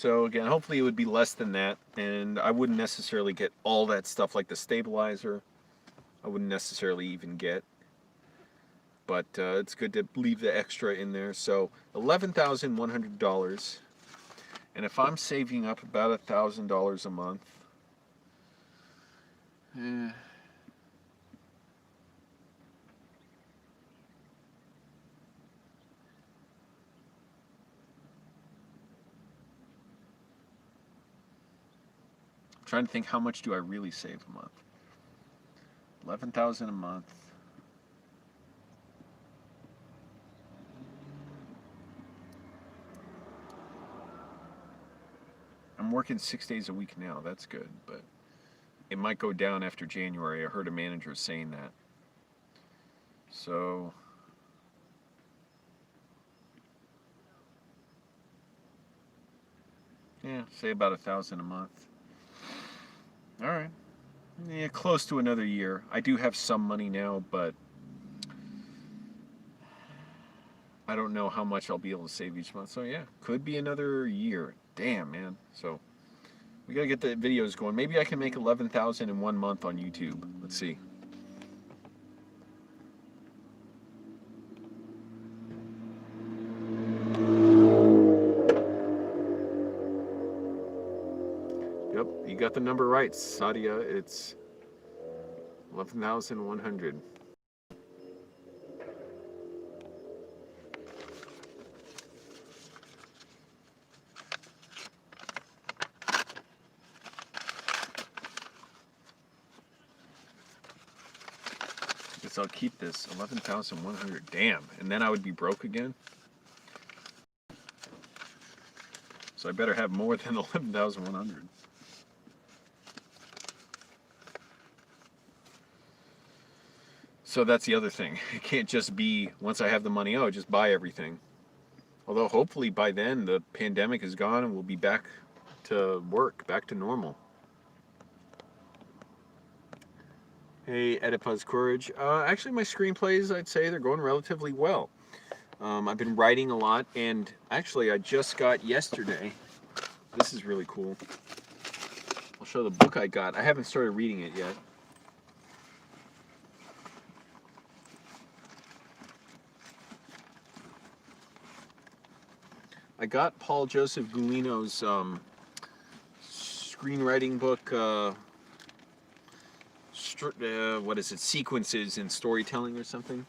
So again, hopefully it would be less than that, and I wouldn't necessarily get all that stuff like the stabilizer. I wouldn't necessarily even get, but it's good to leave the extra in there. So $11,100, and if I'm saving up about $1,000 a month, trying to think, how much do I really save a month? 11,000 a month. I'm working 6 days a week now. That's good, but it might go down after January. I heard a manager saying that. So yeah, say about 1,000 a month. All right. Yeah, close to another year. I do have some money now, but I don't know how much I'll be able to save each month. So yeah, could be another year. Damn, man. So we gotta get the videos going. Maybe I can make 11,000 in 1 month on YouTube. Let's see. Yep, you got the number right, Sadia. It's 11,100. Guess I'll keep this 11,100. Damn, and then I would be broke again. So I better have more than 11,100. So that's the other thing. It can't just be, once I have the money, oh, just buy everything. Although hopefully by then the pandemic is gone and we'll be back to work, back to normal. Hey, Oedipus Courage. Actually, my screenplays, I'd say they're going relatively well. I've been writing a lot, and actually I just got yesterday, this is really cool. I'll show the book I got. I haven't started reading it yet. I got Paul Joseph Gulino's screenwriting book, what is it, Sequences in Storytelling or something.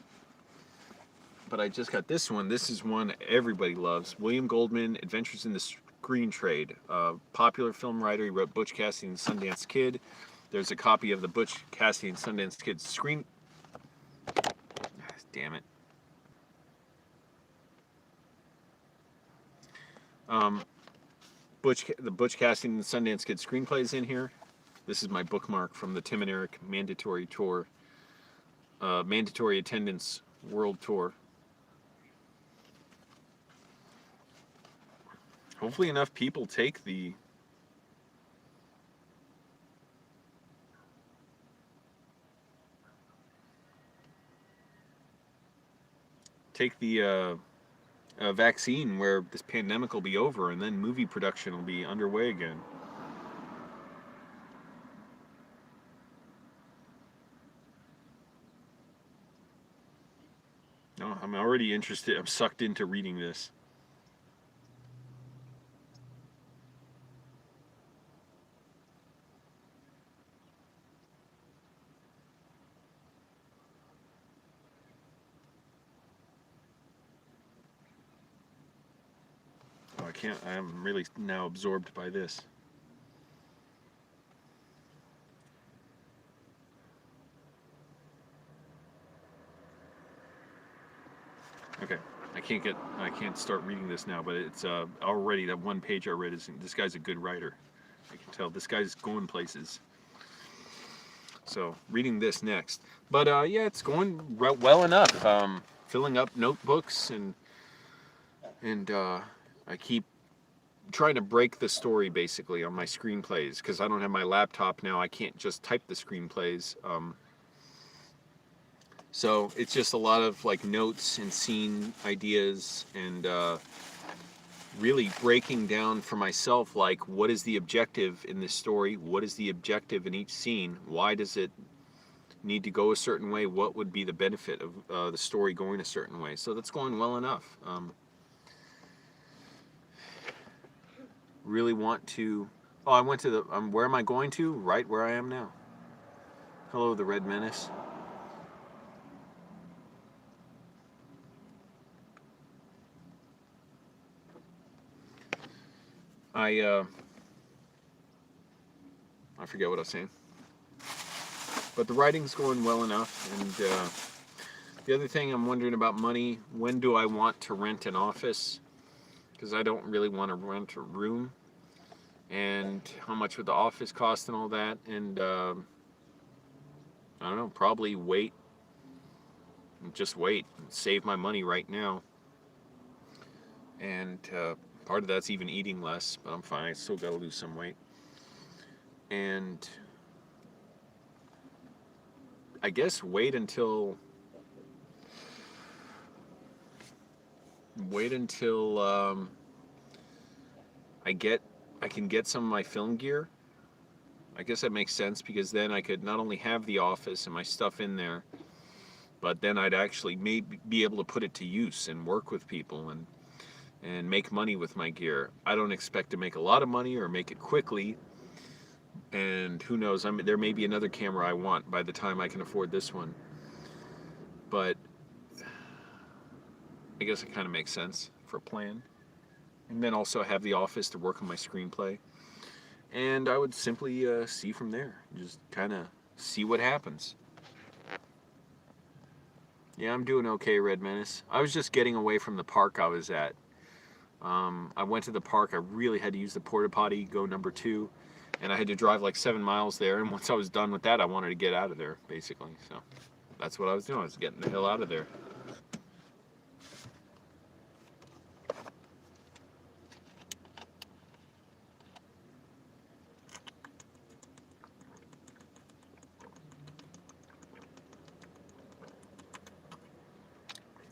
But I just got this one. This is one everybody loves. William Goldman, Adventures in the Screen Trade. Popular film writer. He wrote Butch Cassidy and the Sundance Kid. There's a copy of the Butch Cassidy and Sundance Kid screen... Damn it. The Butch Cassidy and the Sundance Kid screenplay is in here. This is my bookmark from the Tim and Eric mandatory tour, mandatory attendance world tour. Hopefully enough people take the vaccine, where this pandemic will be over and then movie production will be underway again. No, I'm already interested. I'm sucked into reading this. Oh, I can't. I'm really now absorbed by this. Okay, I can't start reading this now, but it's already, that one page I read is, this guy's a good writer. I can tell this guy's going places. So reading this next, but yeah, it's going well enough. Filling up notebooks, and I keep trying to break the story basically on my screenplays, because I don't have my laptop now. I can't just type the screenplays. So it's just a lot of like notes and scene ideas, and really breaking down for myself, like, what is the objective in this story? What is the objective in each scene? Why does it need to go a certain way? What would be the benefit of the story going a certain way? So that's going well enough. Really want to... Oh, I went to the... where am I going to? Right where I am now. Hello, the Red Menace. I forget what I was saying. But the writing's going well enough, and the other thing I'm wondering about money, when do I want to rent an office? Because I don't really want to rent a room, and how much would the office cost and all that, and I don't know, probably wait, just wait, save my money right now, and part of that's even eating less, but I'm fine, I still gotta lose some weight, and I guess wait until I can get some of my film gear. I guess that makes sense, because then I could not only have the office and my stuff in there, but then I'd actually maybe be able to put it to use and work with people and make money with my gear. I don't expect to make a lot of money or make it quickly, and who knows, there may be another camera I want by the time I can afford this one. But I guess it kind of makes sense for a plan. And then also have the office to work on my screenplay. And I would simply see from there. Just kind of see what happens. Yeah, I'm doing okay, Red Menace. I was just getting away from the park I was at. I went to the park. I really had to use the porta potty, go number 2. And I had to drive like 7 miles there. And once I was done with that, I wanted to get out of there, basically. So that's what I was doing. I was getting the hell out of there.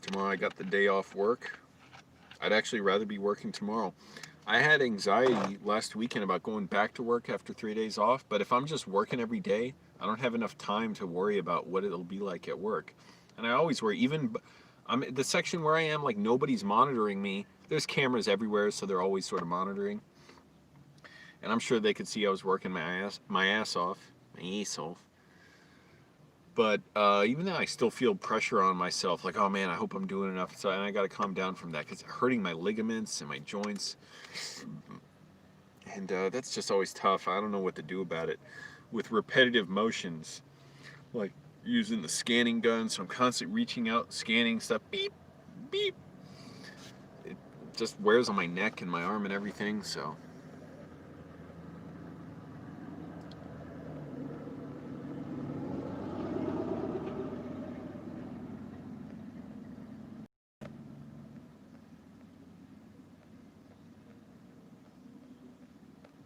Tomorrow I got the day off work. I'd actually rather be working tomorrow. I had anxiety last weekend about going back to work after 3 days off, but if I'm just working every day, I don't have enough time to worry about what it'll be like at work. And I always worry, even the section where I am, like, nobody's monitoring me. There's cameras everywhere, so they're always sort of monitoring. And I'm sure they could see I was working my ass off. But even then, I still feel pressure on myself. Like, oh man, I hope I'm doing enough. So, and I got to calm down from that, because it's hurting my ligaments and my joints. And that's just always tough. I don't know what to do about it. With repetitive motions, like using the scanning gun, so I'm constantly reaching out, scanning stuff. Beep, beep. It just wears on my neck and my arm and everything, so...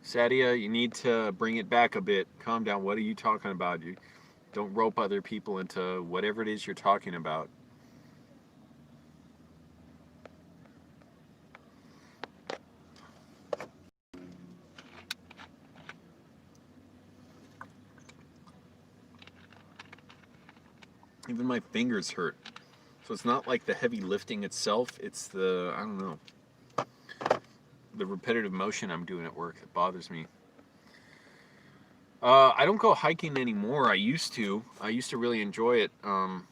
Sadia, you need to bring it back a bit. Calm down. What are you talking about? You don't rope other people into whatever it is you're talking about. Even my fingers hurt. So it's not like the heavy lifting itself, it's the, I don't know, the repetitive motion I'm doing at work that bothers me. I don't go hiking anymore. I used to really enjoy it. Well,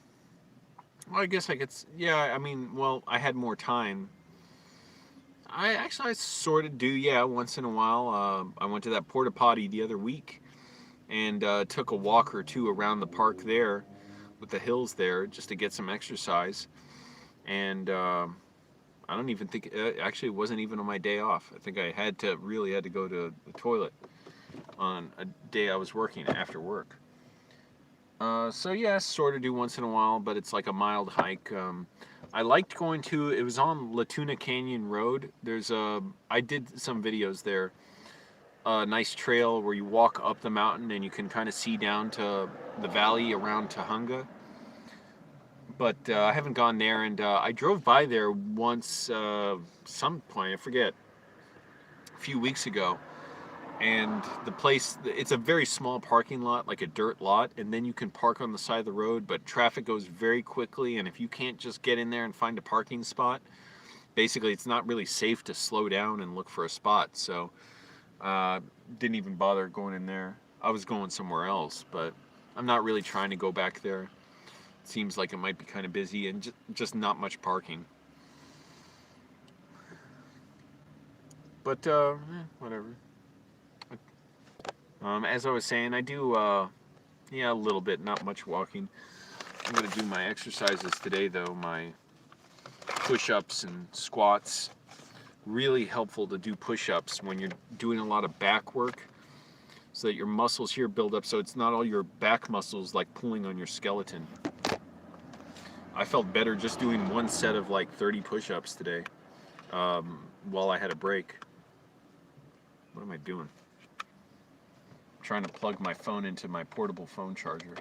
I guess I could, yeah, I mean, well, I had more time. I sort of do, yeah, once in a while. I went to that porta potty the other week and took a walk or two around the park there with the hills there just to get some exercise. And I don't even think, actually it wasn't even on my day off. I think I really had to go to the toilet on a day I was working after work. So yeah, sort of do once in a while, but it's like a mild hike. I liked going to, it was on Latuna Canyon Road. I did some videos there. A nice trail where you walk up the mountain and you can kind of see down to the valley around Tahunga. but I haven't gone there. And I drove by there once, some point I forget, a few weeks ago. And the place, it's a very small parking lot, like a dirt lot, and then you can park on the side of the road, but traffic goes very quickly, and if you can't just get in there and find a parking spot, basically it's not really safe to slow down and look for a spot. So uh, didn't even bother going in there. I was going somewhere else, but I'm not really trying to go back there. It seems like it might be kind of busy and just not much parking. But whatever. As I was saying, I do yeah, a little bit, not much walking. I'm gonna do my exercises today though, my push-ups and squats. Really helpful to do push-ups when you're doing a lot of back work, so that your muscles here build up, so it's not all your back muscles like pulling on your skeleton. I felt better just doing one set of like 30 push-ups today, while I had a break. What am I doing? I'm trying to plug my phone into my portable phone charger.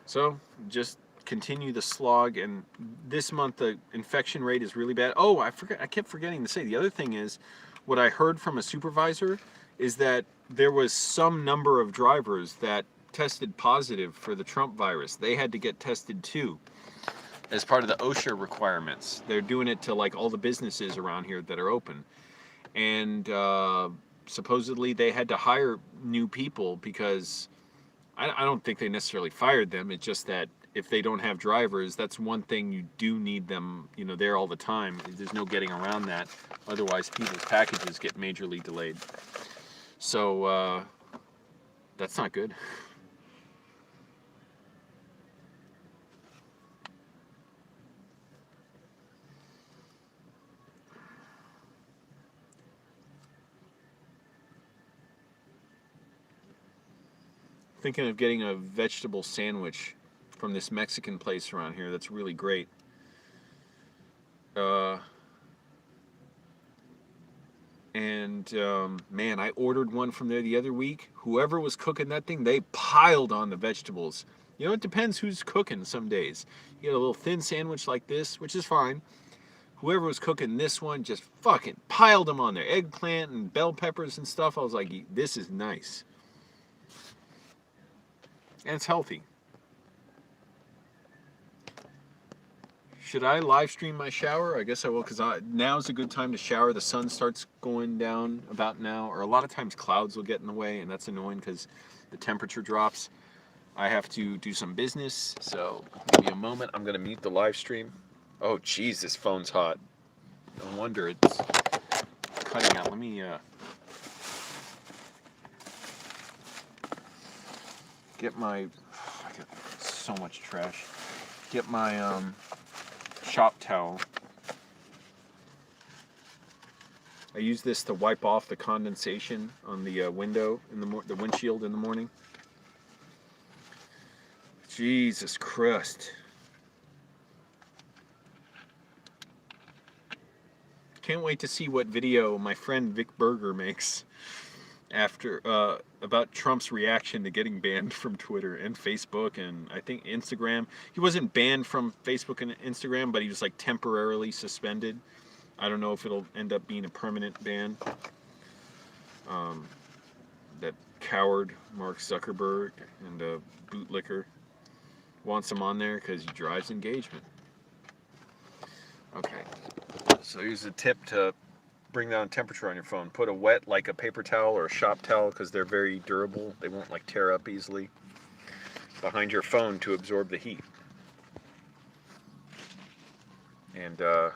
So just continue the slog, and this month the infection rate is really bad. Oh, I kept forgetting to say, the other thing is, what I heard from a supervisor is that there was some number of drivers that tested positive for the Trump virus. They had to get tested too, as part of the Osha requirements. They're doing it to like all the businesses around here that are open. And supposedly they had to hire new people because I don't think they necessarily fired them. It's just that if they don't have drivers, that's one thing you do need them, there all the time. There's no getting around that. Otherwise, people's packages get majorly delayed. So that's not good. Thinking of getting a vegetable sandwich from this Mexican place around here that's really great. And man, I ordered one from there the other week. Whoever was cooking that thing, they piled on the vegetables. It depends who's cooking some days. You get a little thin sandwich like this, which is fine. Whoever was cooking this one just fucking piled them on there. Eggplant and bell peppers and stuff. I was like, this is nice. And it's healthy. Should I live stream my shower? I guess I will, because now's a good time to shower. The sun starts going down about now, or a lot of times clouds will get in the way, and that's annoying because the temperature drops. I have to do some business, so give me a moment. I'm going to mute the live stream. Oh, jeez, this phone's hot. No wonder it's cutting out. Let me get my... I got so much trash. Get my shop towel. I use this to wipe off the condensation on the window in the windshield in the morning. Jesus Christ. Can't wait to see what video my friend Vic Berger makes after about Trump's reaction to getting banned from Twitter and Facebook and I think Instagram. He wasn't banned from Facebook and Instagram, but he was like temporarily suspended. I don't know if it'll end up being a permanent ban. That coward Mark Zuckerberg and bootlicker wants him on there because he drives engagement. Okay, so here's a tip to bring down temperature on your phone. Put a wet, like a paper towel or a shop towel, because they're very durable. They won't like tear up easily, behind your phone to absorb the heat. And now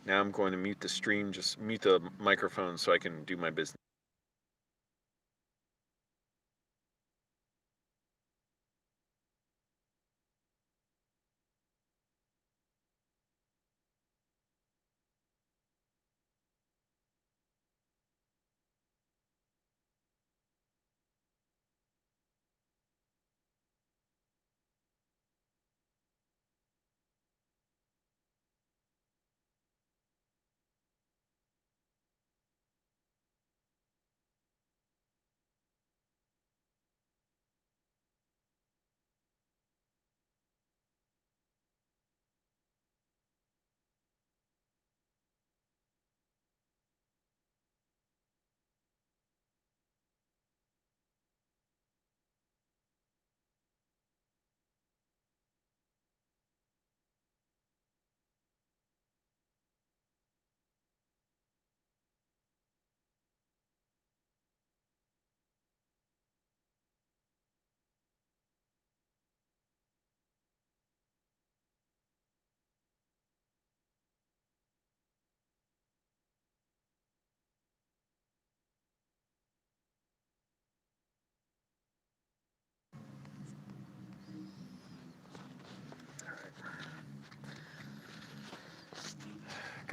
I'm going to mute the stream, just mute the microphone so I can do my business.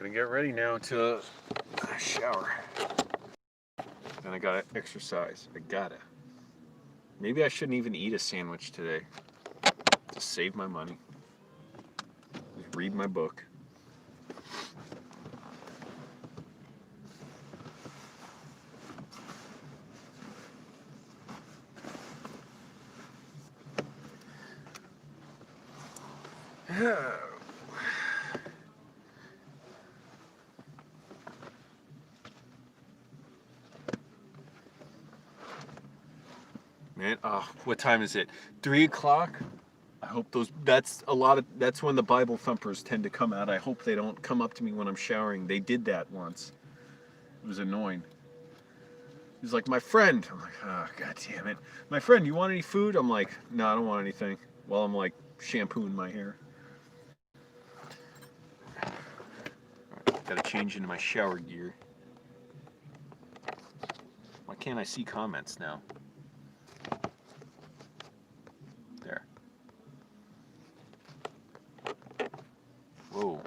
Gonna get ready now to shower. Then I gotta exercise. I gotta. Maybe I shouldn't even eat a sandwich today. Just save my money. Just read my book. Man, what time is it? 3 o'clock? I hope that's when the Bible thumpers tend to come out. I hope they don't come up to me when I'm showering. They did that once. It was annoying. He was like, my friend. I'm like, oh, God damn it. My friend, you want any food? I'm like, no, I don't want anything. While I'm like shampooing my hair. Gotta change into my shower gear. Why can't I see comments now? There. Whoa.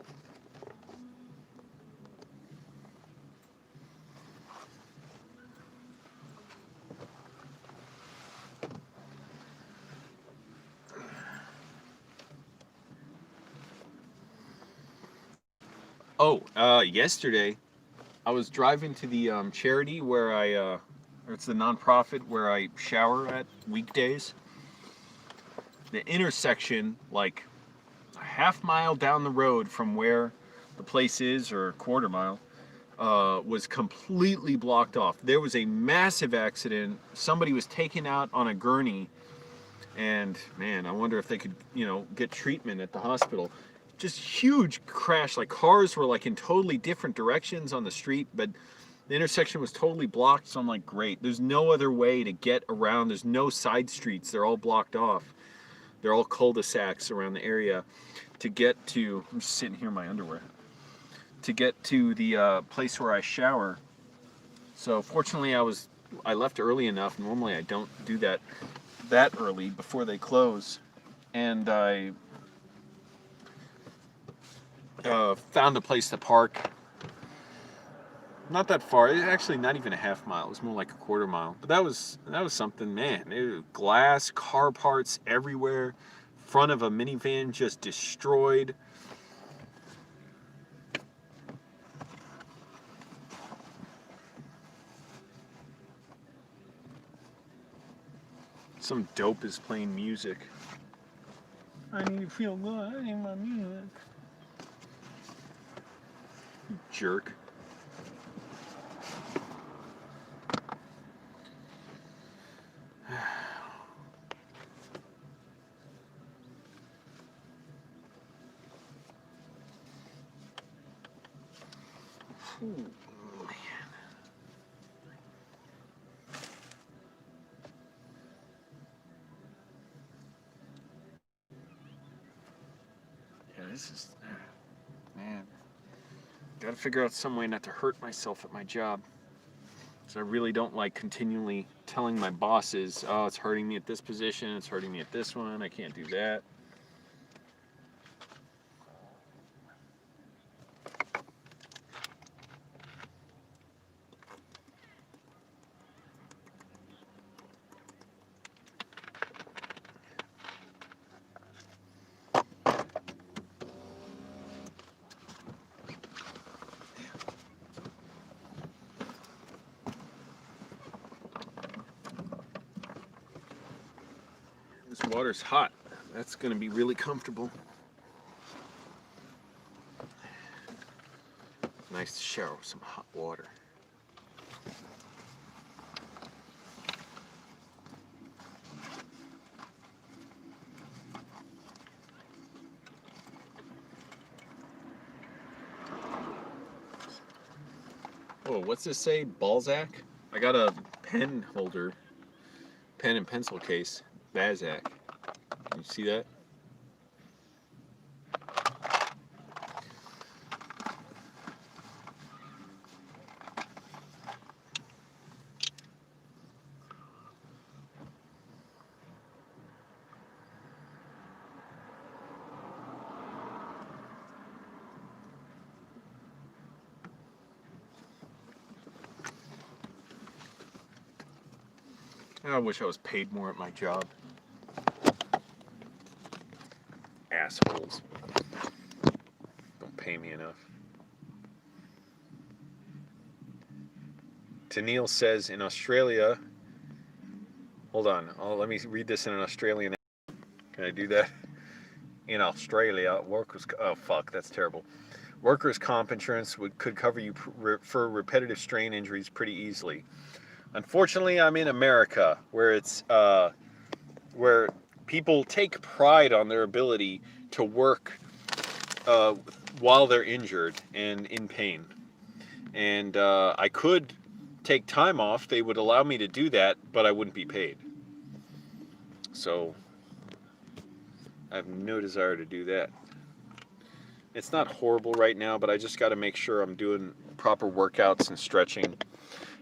Yesterday I was driving to the charity where it's the nonprofit where I shower at weekdays. The intersection, like a half mile down the road from where the place is, or a quarter mile, was completely blocked off. There was a massive accident. Somebody was taken out on a gurney, and man, I wonder if they could, get treatment at the hospital. Just huge crash. Like cars were like in totally different directions on the street, but the intersection was totally blocked. So I'm like, great. There's no other way to get around. There's no side streets. They're all blocked off. They're all cul-de-sacs around the area to get to. I'm just sitting here in my underwear. To get to the place where I shower. So fortunately, I left early enough. Normally, I don't do that early before they close, and I found a place to park. Not that far. It's actually not even a half mile. It was more like a quarter mile. But that was something, man. It was glass, car parts everywhere. Front of a minivan just destroyed. Some dope is playing music. I need to feel good. I need my music. You jerk. Ooh, man. Yeah, this is, man. Gotta figure out some way not to hurt myself at my job. So I really don't like continually telling my bosses, oh, it's hurting me at this position, it's hurting me at this one, I can't do that. This water's hot. That's gonna be really comfortable. Nice to shower with some hot water. Oh, what's this say? Balzac? I got a pen holder, pen and pencil case. Balzac. Can you see that? I wish I was paid more at my job. Assholes. Don't pay me enough. Tennille says in Australia, hold on, let me read this in an Australian. Can I do that? In Australia, oh fuck, that's terrible. Workers' comp insurance could cover you for repetitive strain injuries pretty easily. Unfortunately, I'm in America, where where people take pride on their ability to work while they're injured and in pain. And I could take time off. They would allow me to do that, but I wouldn't be paid. So I have no desire to do that. It's not horrible right now, but I just got to make sure I'm doing proper workouts and stretching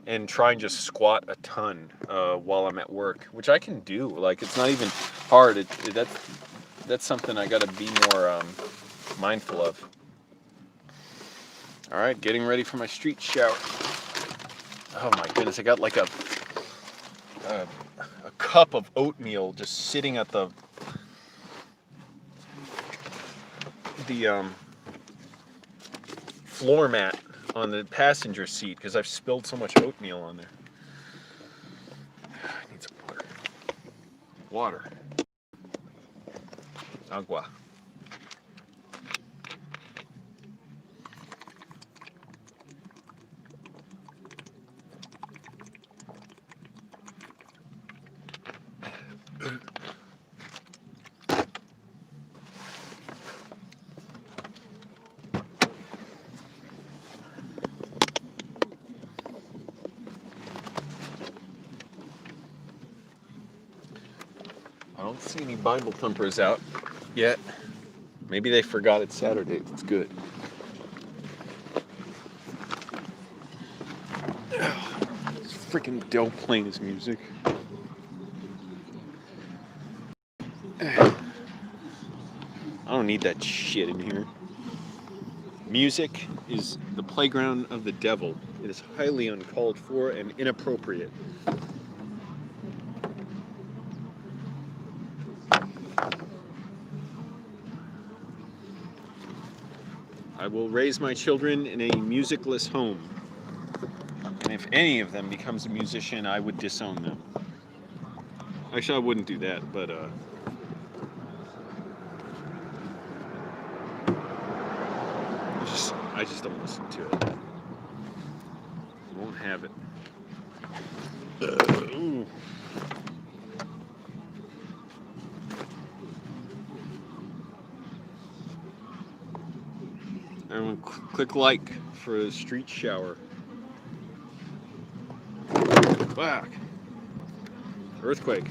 and try and just squat a ton while I'm at work, which I can do. Like, it's not even hard. That's something I got to be more mindful of. All right, getting ready for my street shower. Oh my goodness, I got like a cup of oatmeal just sitting at the floor mat on the passenger seat because I've spilled so much oatmeal on there. I need some water. Water. Agua. I don't see any Bible thumpers out yet. Maybe they forgot it's Saturday. That's good. This freaking Dell playing his music. I don't need that shit in here. Music is the playground of the devil. It is highly uncalled for and inappropriate. I will raise my children in a musicless home. And if any of them becomes a musician, I would disown them. Actually, I wouldn't do that, but I just don't listen to it. Won't have it. Ooh. Everyone click like for a street shower. Fuck. Earthquake.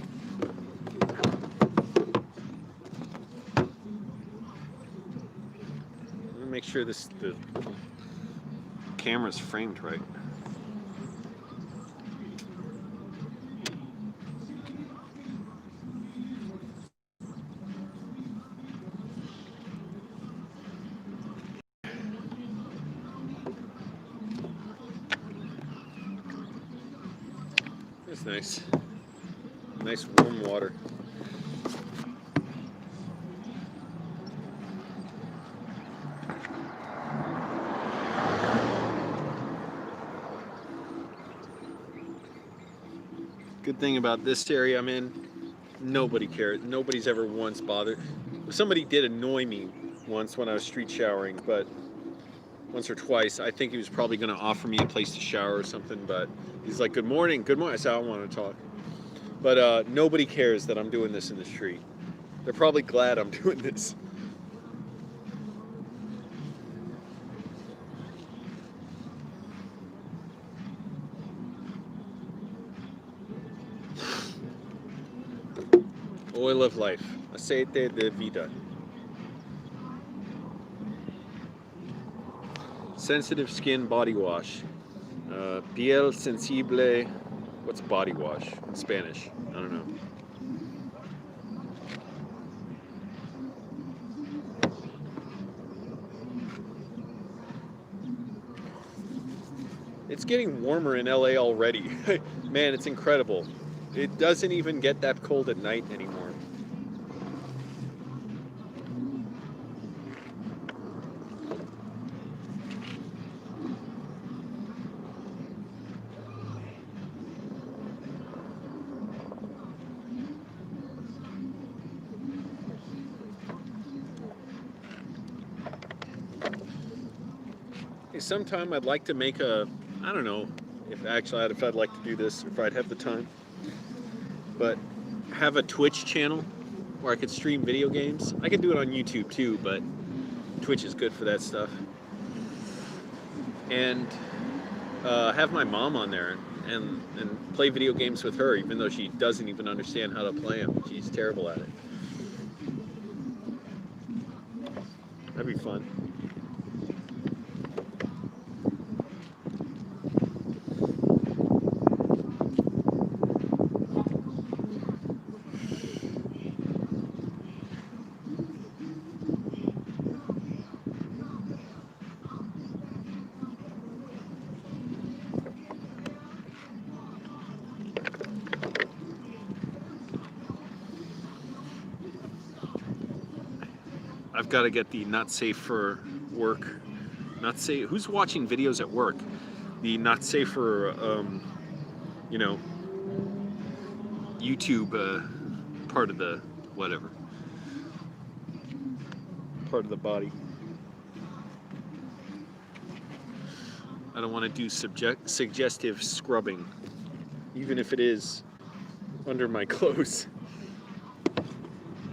Let me make sure the camera's framed right. That's nice. Nice warm water. Good thing about this area I'm in, nobody cares. Nobody's ever once bothered. Somebody did annoy me once when I was street showering, but once or twice. I think he was probably going to offer me a place to shower or something, but he's like, good morning, good morning. I said, I don't want to talk. But nobody cares that I'm doing this in the street. They're probably glad I'm doing this. Oil of life. Aceite de vida. Sensitive skin body wash. Piel sensible. What's body wash in Spanish? I don't know. It's getting warmer in LA already. Man, it's incredible. It doesn't even get that cold at night anymore. Sometime I'd like to make a, I don't know if I'd like to do this, if I'd have the time, but have a Twitch channel where I could stream video games. I can do it on YouTube too, but Twitch is good for that stuff. And have my mom on there and play video games with her, even though she doesn't even understand how to play them. She's terrible at it. That'd be fun. I've got to get the not safe for work, not safe, who's watching videos at work? The not safe for, you know, YouTube part of the, whatever, part of the body. I don't want to do suggestive scrubbing, even if it is under my clothes.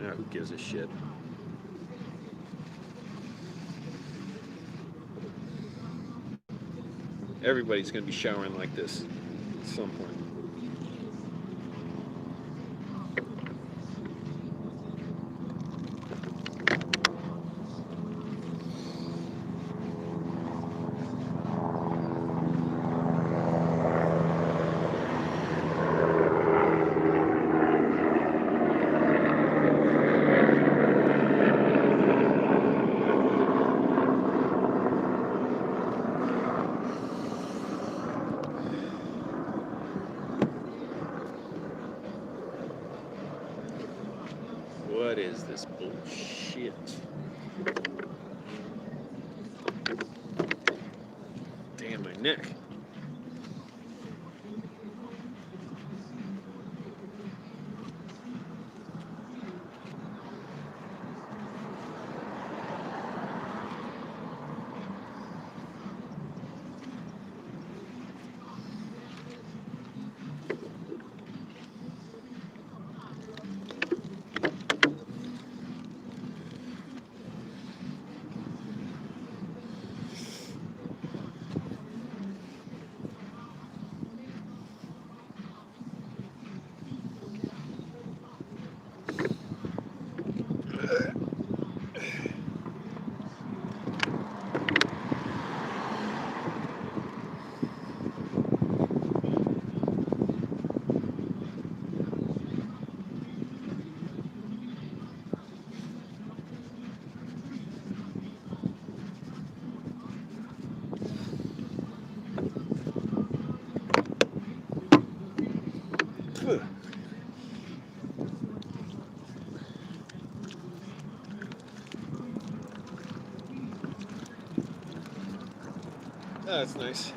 Yeah, who gives a shit? Everybody's going to be showering like this at some point. What is this bullshit? Damn, my neck. That's nice.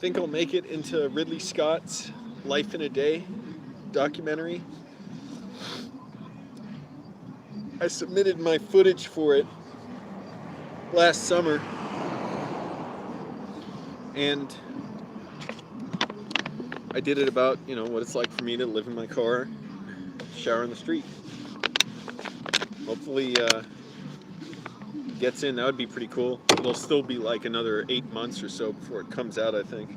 think I'll make it into Ridley Scott's Life in a Day documentary. I submitted my footage for it last summer, and I did it about, what it's like for me to live in my car, shower in the street. Hopefully gets in. That would be pretty cool. It'll still be like another 8 months or so before it comes out, I think.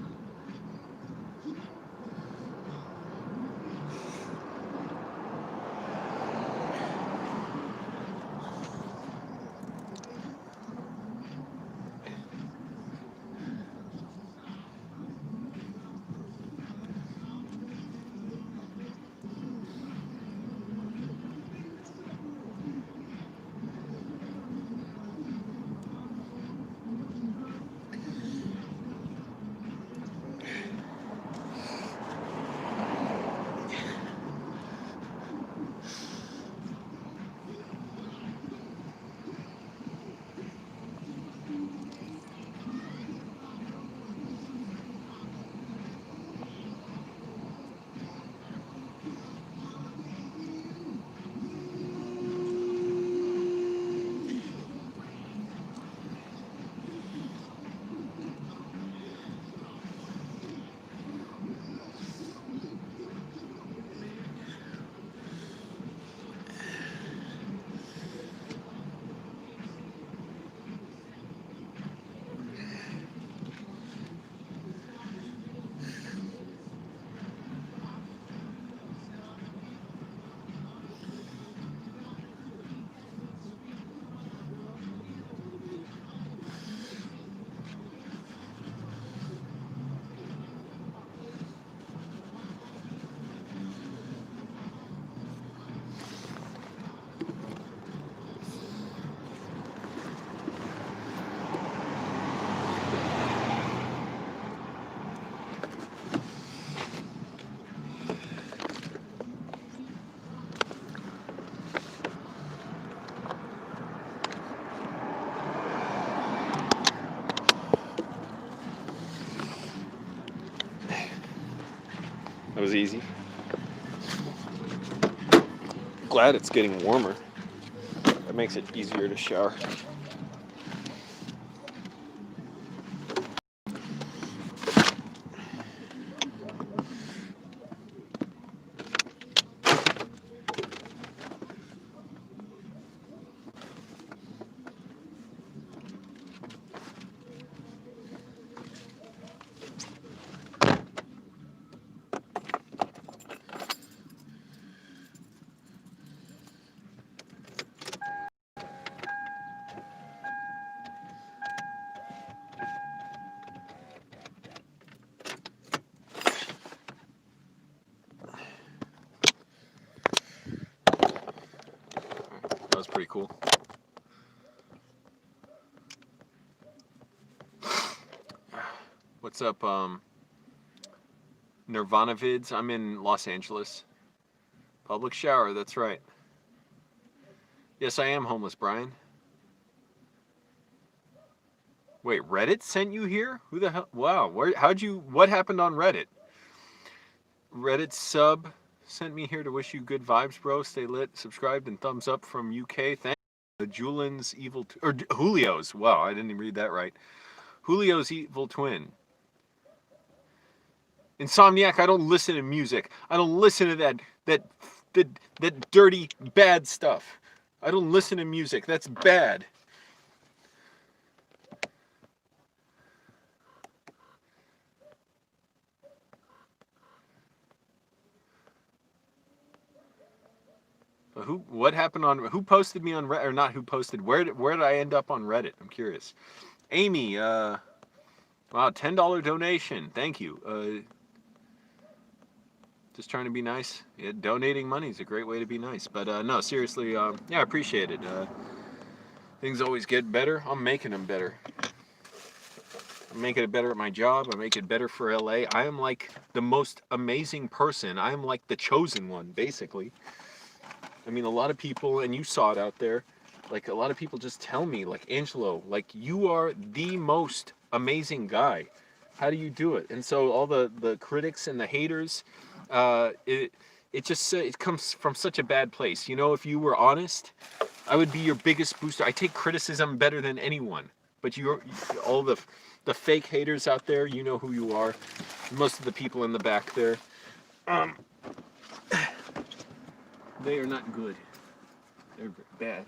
That was easy. Glad it's getting warmer. That makes it easier to shower. That was pretty cool. What's up, Nirvana Vids? I'm in Los Angeles. Public shower, that's right. Yes, I am homeless, Brian. Wait, Reddit sent you here? Who the hell? Wow, what happened on Reddit? Reddit sub sent me here to wish you good vibes, bro. Stay lit. Subscribed and thumbs up from UK. Thank you. Julian's evil, or Julio's. Wow, I didn't even read that right. Julio's evil twin. Insomniac, I don't listen to music. I don't listen to that dirty, bad stuff. I don't listen to music. That's bad. What happened on, who posted me on Reddit, or not who posted, where did I end up on Reddit? I'm curious. Amy, wow, $10 donation. Thank you. Just trying to be nice. Yeah, donating money is a great way to be nice. But no, seriously, yeah, I appreciate it. Things always get better. I'm making them better. I'm making it better at my job. I make it better for LA. I am like the most amazing person. I am like the chosen one, basically. I mean, a lot of people, and you saw it out there, like a lot of people just tell me, like, Angelo, like, you are the most amazing guy. How do you do it? And so all the critics and the haters, it comes from such a bad place. You know, if you were honest, I would be your biggest booster. I take criticism better than anyone. But all the fake haters out there, you know who you are. Most of the people in the back there, they are not good. They're bad.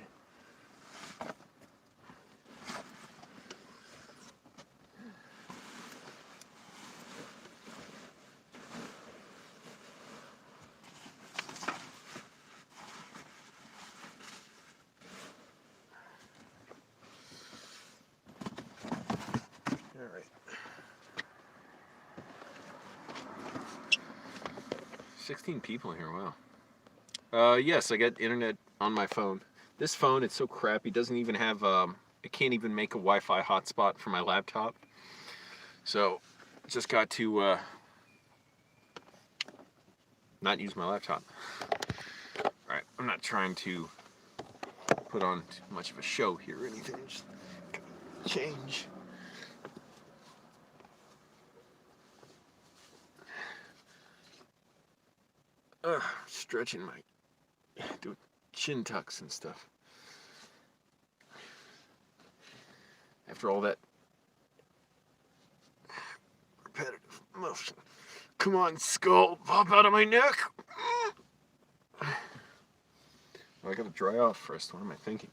All right. 16 people in here, wow. Yes, I got internet on my phone. This phone, it's so crappy, doesn't even have, it can't even make a Wi-Fi hotspot for my laptop. So, just got to, not use my laptop. Alright, I'm not trying to put on too much of a show here or anything, just change. Stretching doing chin tucks and stuff. After all that repetitive motion. Come on, skull, pop out of my neck. Well, I gotta dry off first. What am I thinking?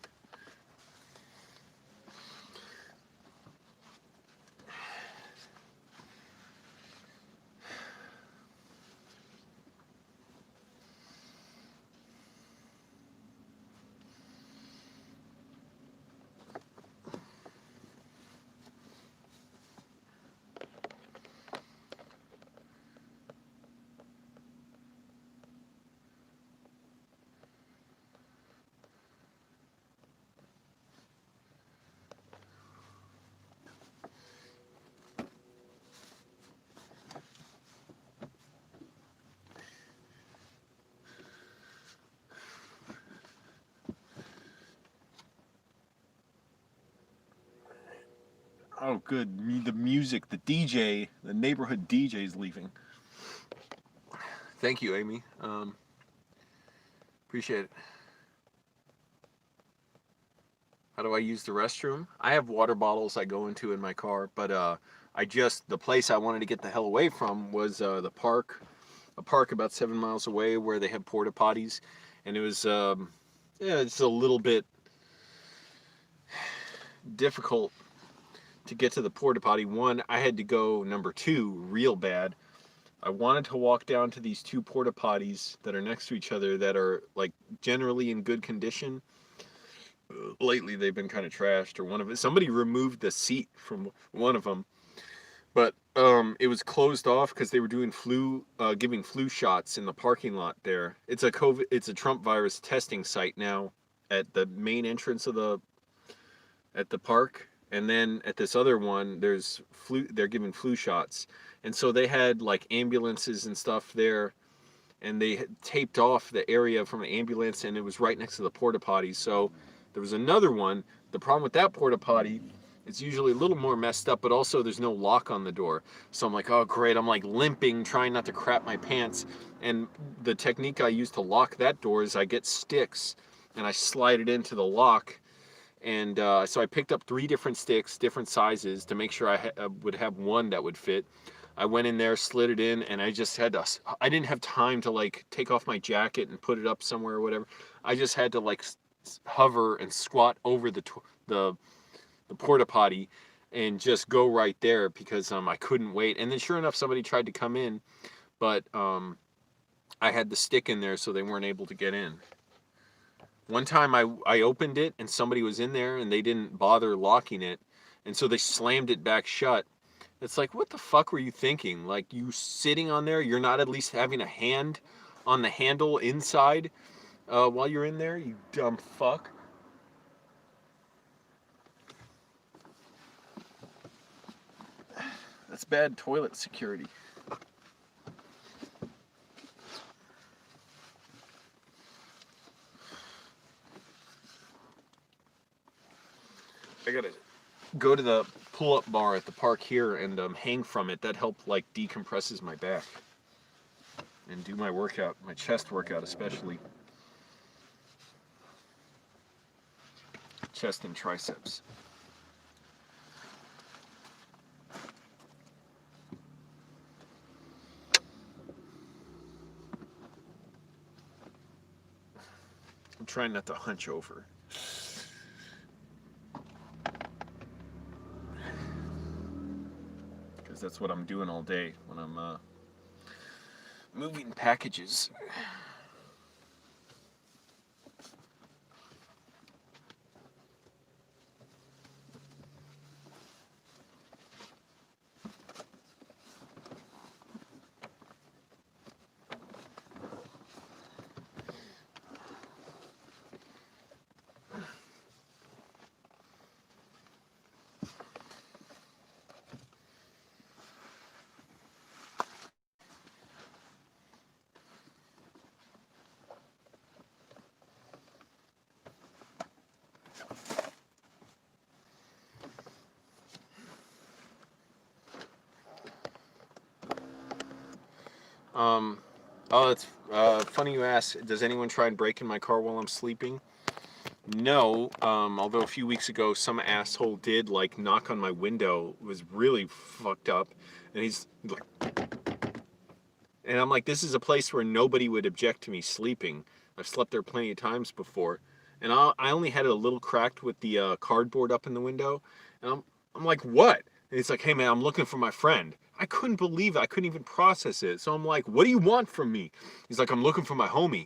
Oh, good. The music, the DJ, the neighborhood DJ is leaving. Thank you, Amy. Appreciate it. How do I use the restroom? I have water bottles I go into in my car, but the place I wanted to get the hell away from was the park, a park about 7 miles away where they have porta potties, and it was, yeah, it's a little bit difficult to get to the porta potty. One, I had to go number 2 real bad. I wanted to walk down to these 2 porta potties that are next to each other that are like generally in good condition. Lately they've been kind of trashed, or somebody removed the seat from one of them, but it was closed off because they were doing giving flu shots in the parking lot there. It's a Trump virus testing site now at the main entrance of at the park. And then at this other one, they're giving flu shots. And so they had like ambulances and stuff there, and they had taped off the area from an ambulance, and it was right next to the porta potty. So there was another one. The problem with that porta potty, it's usually a little more messed up, but also there's no lock on the door. So I'm like, oh great, I'm like limping, trying not to crap my pants. And the technique I use to lock that door is I get sticks and I slide it into the lock. And so I picked up 3 different sticks, different sizes, to make sure I would have one that would fit. I went in there, slid it in, and I didn't have time to like take off my jacket and put it up somewhere or whatever. I just had to like hover and squat over the porta potty and just go right there because I couldn't wait. And then sure enough, somebody tried to come in, but I had the stick in there, so they weren't able to get in. One time I opened it and somebody was in there and they didn't bother locking it, and so they slammed it back shut. It's like, what the fuck were you thinking? Like, you sitting on there, you're not at least having a hand on the handle inside while you're in there, you dumb fuck. That's bad toilet security. I gotta go to the pull-up bar at the park here and hang from it. That helped like decompresses my back and do my workout, my chest workout especially. Chest and triceps. I'm trying not to hunch over. Because that's what I'm doing all day when I'm moving packages. Oh, it's funny you ask. Does anyone try and break in my car while I'm sleeping? No, although a few weeks ago some asshole did like knock on my window. It was really fucked up, and he's like, and I'm like, this is a place where nobody would object to me sleeping. I've slept there plenty of times before, and I only had it a little cracked with the cardboard up in the window, and I'm like, what? And he's like, hey man, I'm looking for my friend. I couldn't believe it. I couldn't even process it. So I'm like, what do you want from me? He's like, I'm looking for my homie.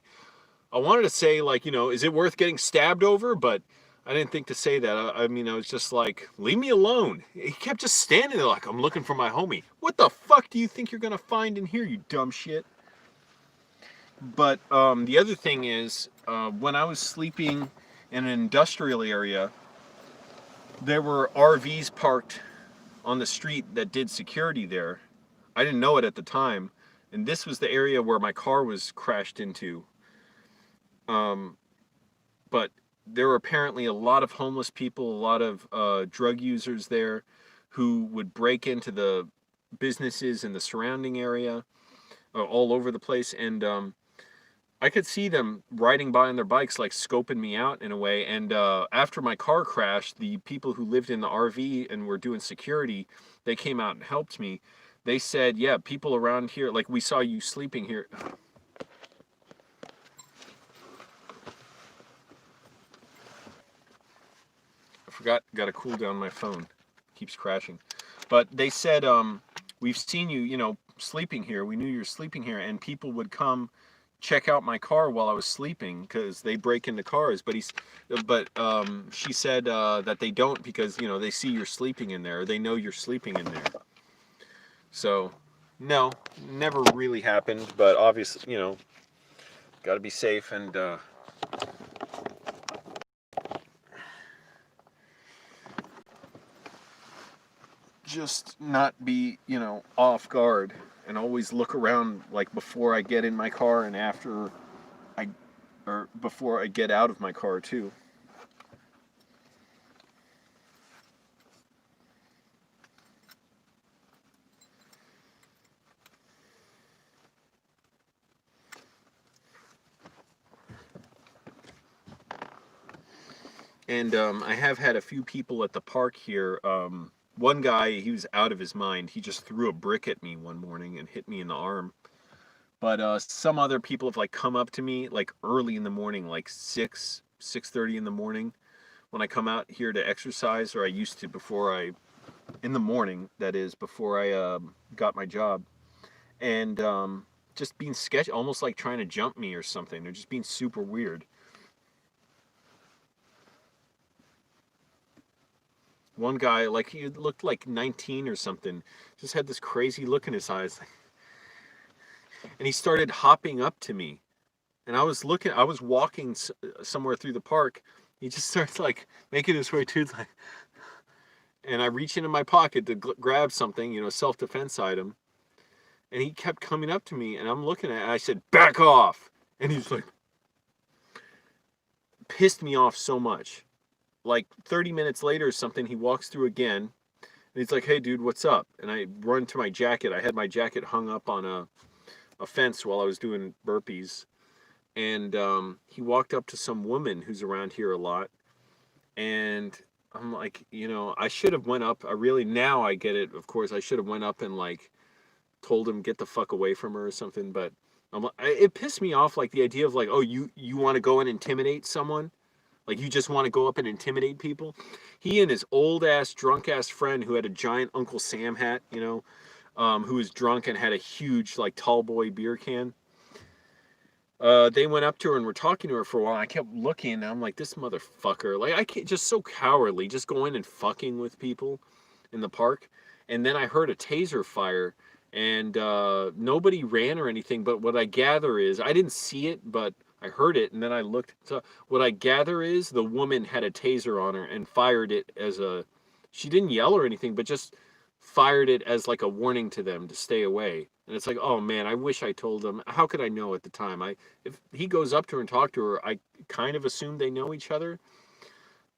I wanted to say, like, you know, is it worth getting stabbed over? But I didn't think to say that. I mean, I was just like, leave me alone. He kept just standing there like, I'm looking for my homie. What the fuck do you think you're going to find in here, you dumb shit? But the other thing is, when I was sleeping in an industrial area, there were RVs parked on the street that did security there. I didn't know it at the time. And this was the area where my car was crashed into. But there were apparently a lot of homeless people, a lot of drug users there who would break into the businesses in the surrounding area, all over the place. And I could see them riding by on their bikes, like scoping me out in a way. And after my car crashed, the people who lived in the RV and were doing security, they came out and helped me. They said, yeah, people around here, like, we saw you sleeping here. I forgot, got to cool down my phone. Keeps crashing. But they said, we've seen you, you know, sleeping here. We knew you were sleeping here. And people would come check out my car while I was sleeping because they break into cars. But she said that they don't because, you know, they see you're sleeping in there. They know you're sleeping in there. So, no, never really happened. But obviously, you know, got to be safe and just not be, you know, off guard, and always look around, like, before I get in my car and after or before I get out of my car too. And I have had a few people at the park here. One guy, he was out of his mind. He just threw a brick at me one morning and hit me in the arm. But some other people have like come up to me like early in the morning, like 6:30 in the morning, when I come out here to exercise, or I used to before in the morning, that is, before I got my job, and just being sketchy, almost like trying to jump me or something. They're just being super weird. One guy, like, he looked like 19 or something, just had this crazy look in his eyes, and he started hopping up to me. And I was walking somewhere through the park. He just starts like making his way to, like, and I reach into my pocket to grab something, you know, self-defense item. And he kept coming up to me, and I'm looking at it, and I said, back off. And he's like, pissed me off so much. Like 30 minutes later or something, he walks through again, And he's like, hey, dude, what's up? And I run to my jacket. I had my jacket hung up on a fence while I was doing burpees. And he walked up to some woman who's around here a lot. And I'm like, I should have went up. Now I get it. Of course, I should have went up and like told him get the fuck away from her or something. But it pissed me off, like the idea of like, oh, you want to go and intimidate someone? Like you just want to go up and intimidate people? He and his old ass, drunk ass friend who had a giant Uncle Sam hat, who was drunk and had a huge like tall boy beer can. They went up to her and were talking to her for a while. I kept looking and I'm like, this motherfucker. Like I can't, just so cowardly, just going and fucking with people in the park. And then I heard a taser fire and nobody ran or anything. But what I gather is, I didn't see it, but I heard it. And then I looked. So what I gather is the woman had a taser on her and fired it as she didn't yell or anything, but just fired it as like a warning to them to stay away. And it's like, oh man, I wish I told them. How could I know at the time? If he goes up to her and talk to her, I kind of assume they know each other.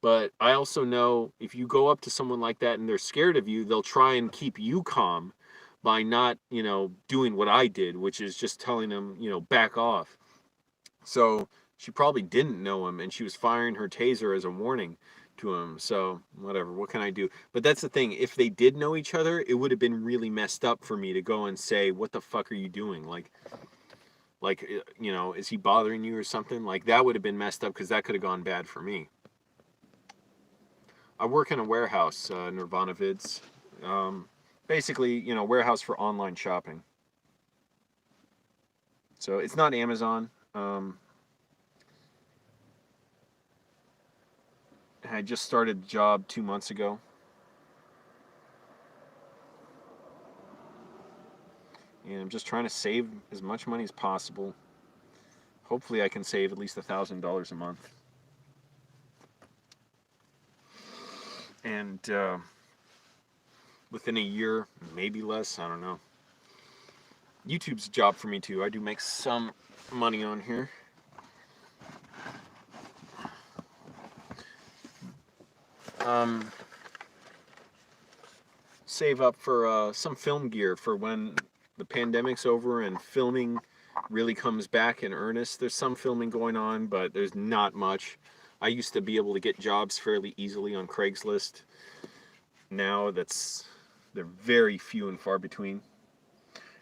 But I also know if you go up to someone like that and they're scared of you, they'll try and keep you calm by not, doing what I did, which is just telling them, back off. So she probably didn't know him and she was firing her taser as a warning to him. So whatever, what can I do? But that's the thing, if they did know each other, it would have been really messed up for me to go and say, what the fuck are you doing? Like is he bothering you or something? Like that would have been messed up because that could have gone bad for me. I work in a warehouse, Nirvana Vids. Basically, warehouse for online shopping. So it's not Amazon. I just started the job 2 months ago. And I'm just trying to save as much money as possible. Hopefully I can save at least $1,000 a month. And within a year, maybe less, I don't know. YouTube's a job for me too. I do make some money on here. Save up for some film gear for when the pandemic's over and filming really comes back in earnest. There's some filming going on, but there's not much. I used to be able to get jobs fairly easily on Craigslist. Now they're very few and far between.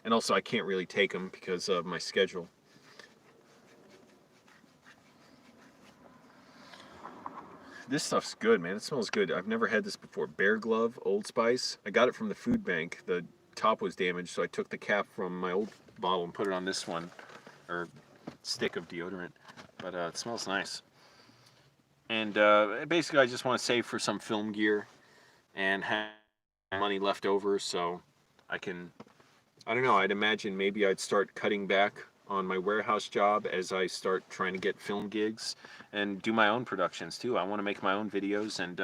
And also I can't really take them because of my schedule. This stuff's good, man. It smells good. I've never had this before. Bear Glove, Old Spice. I got it from the food bank. The top was damaged, so I took the cap from my old bottle and put it on this one, or stick of deodorant. But it smells nice. And basically, I just want to save for some film gear and have money left over so I can, I don't know, I'd imagine maybe I'd start cutting back on my warehouse job as I start trying to get film gigs and do my own productions too. I want to make my own videos and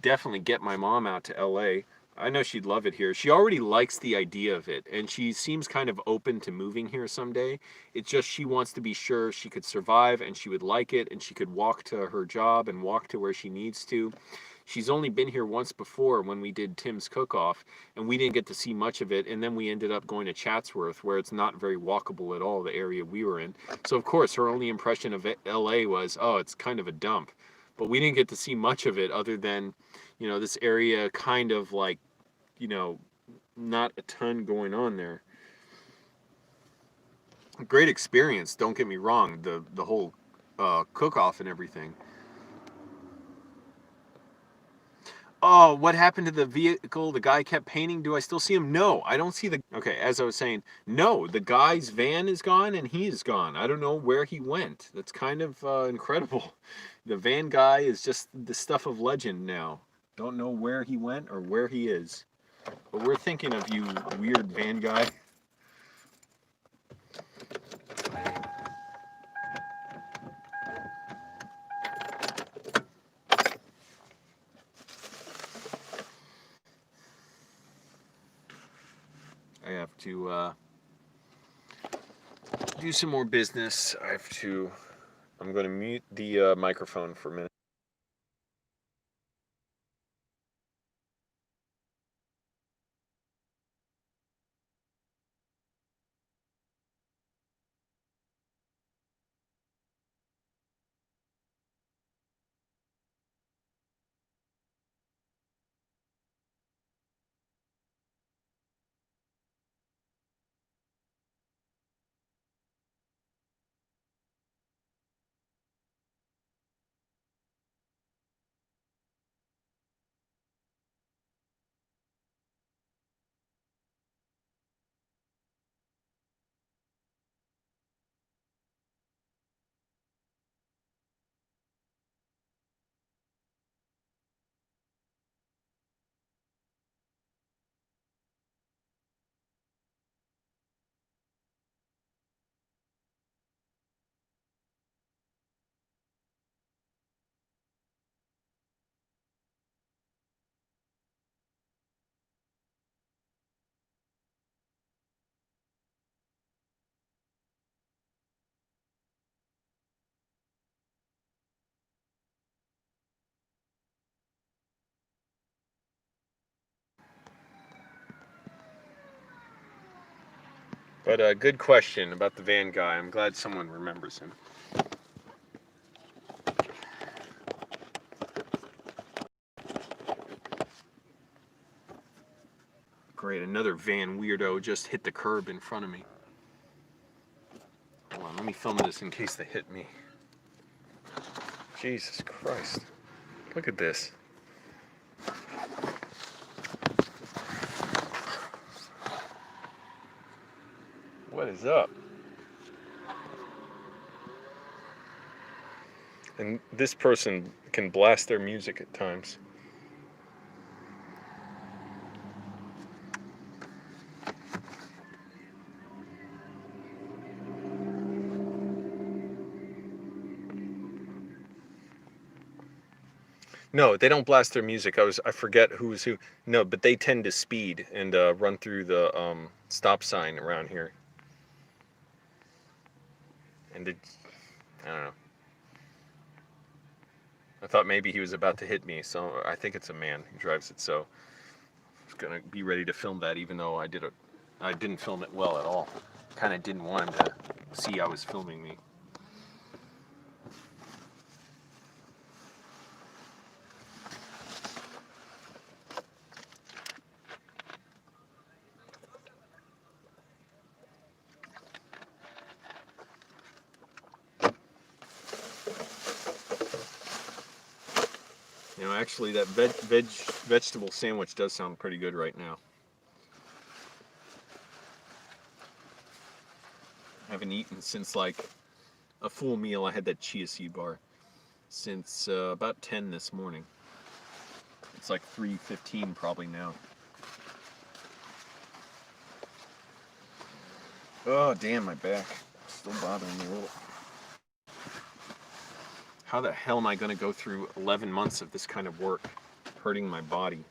definitely get my mom out to LA. I know she'd love it here. She already likes the idea of it and she seems kind of open to moving here someday. It's just she wants to be sure she could survive and she would like it and she could walk to her job and walk to where she needs to. She's only been here once before when we did Tim's Cook-Off, and we didn't get to see much of it, and then we ended up going to Chatsworth, where it's not very walkable at all, the area we were in. So, of course, her only impression of LA was, oh, it's kind of a dump. But we didn't get to see much of it other than, this area kind of like, not a ton going on there. Great experience, don't get me wrong, the whole cook-off and everything. Oh, what happened to the vehicle? The guy kept painting. Do I still see him? No, I don't see the... Okay, as I was saying, no, the guy's van is gone and he is gone. I don't know where he went. That's kind of incredible. The van guy is just the stuff of legend now. Don't know where he went or where he is. But we're thinking of you, weird van guy. I have to do some more business. I'm going to mute the microphone for a minute. But good question about the van guy. I'm glad someone remembers him. Great, another van weirdo just hit the curb in front of me. Hold on, let me film this in case they hit me. Jesus Christ. Look at this. What is up? And this person can blast their music at times. No, they don't blast their music. I forget who is who. No, but they tend to speed and run through the stop sign around here. And I don't know. I thought maybe he was about to hit me, so I think it's a man who drives it. So I was gonna be ready to film that, even though I didn't film it well at all. Kind of didn't want him to see I was filming me. You know, actually, that vegetable sandwich does sound pretty good right now. I haven't eaten since like a full meal. I had that chia seed bar since about 10 this morning. It's like 3:15 probably now. Oh, damn, my back. Still bothering me a little. How the hell am I going to go through 11 months of this kind of work, hurting my body?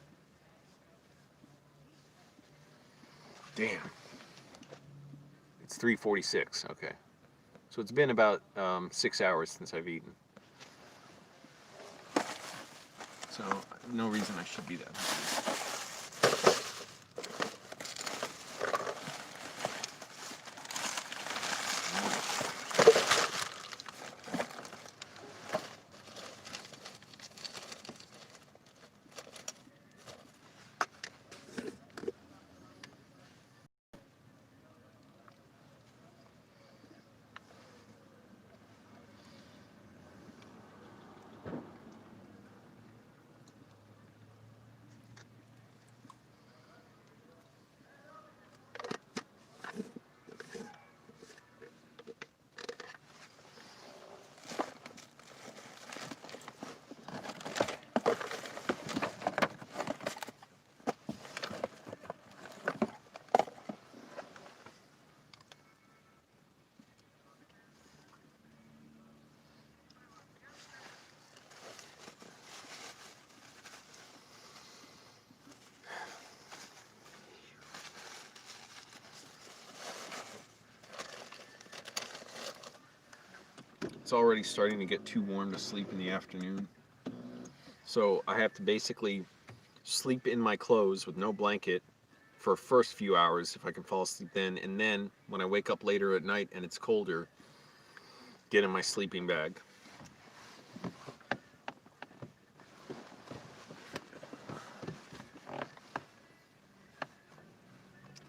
Damn. It's 3:46, okay. So it's been about 6 hours since I've eaten. So, no reason I should be that hungry. It's already starting to get too warm to sleep in the afternoon. So I have to basically sleep in my clothes with no blanket for first few hours if I can fall asleep then, and then when I wake up later at night and it's colder, get in my sleeping bag.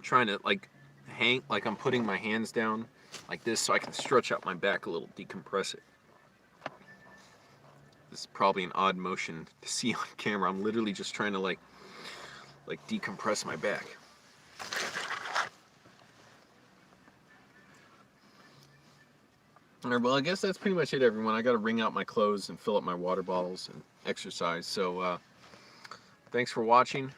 Trying to like I'm putting my hands down like this so I can stretch out my back a little, decompress it. This is probably an odd motion to see on camera. I'm literally just trying to like decompress my back. Alright, well, I guess that's pretty much it, everyone. I gotta wring out my clothes and fill up my water bottles and exercise. So thanks for watching.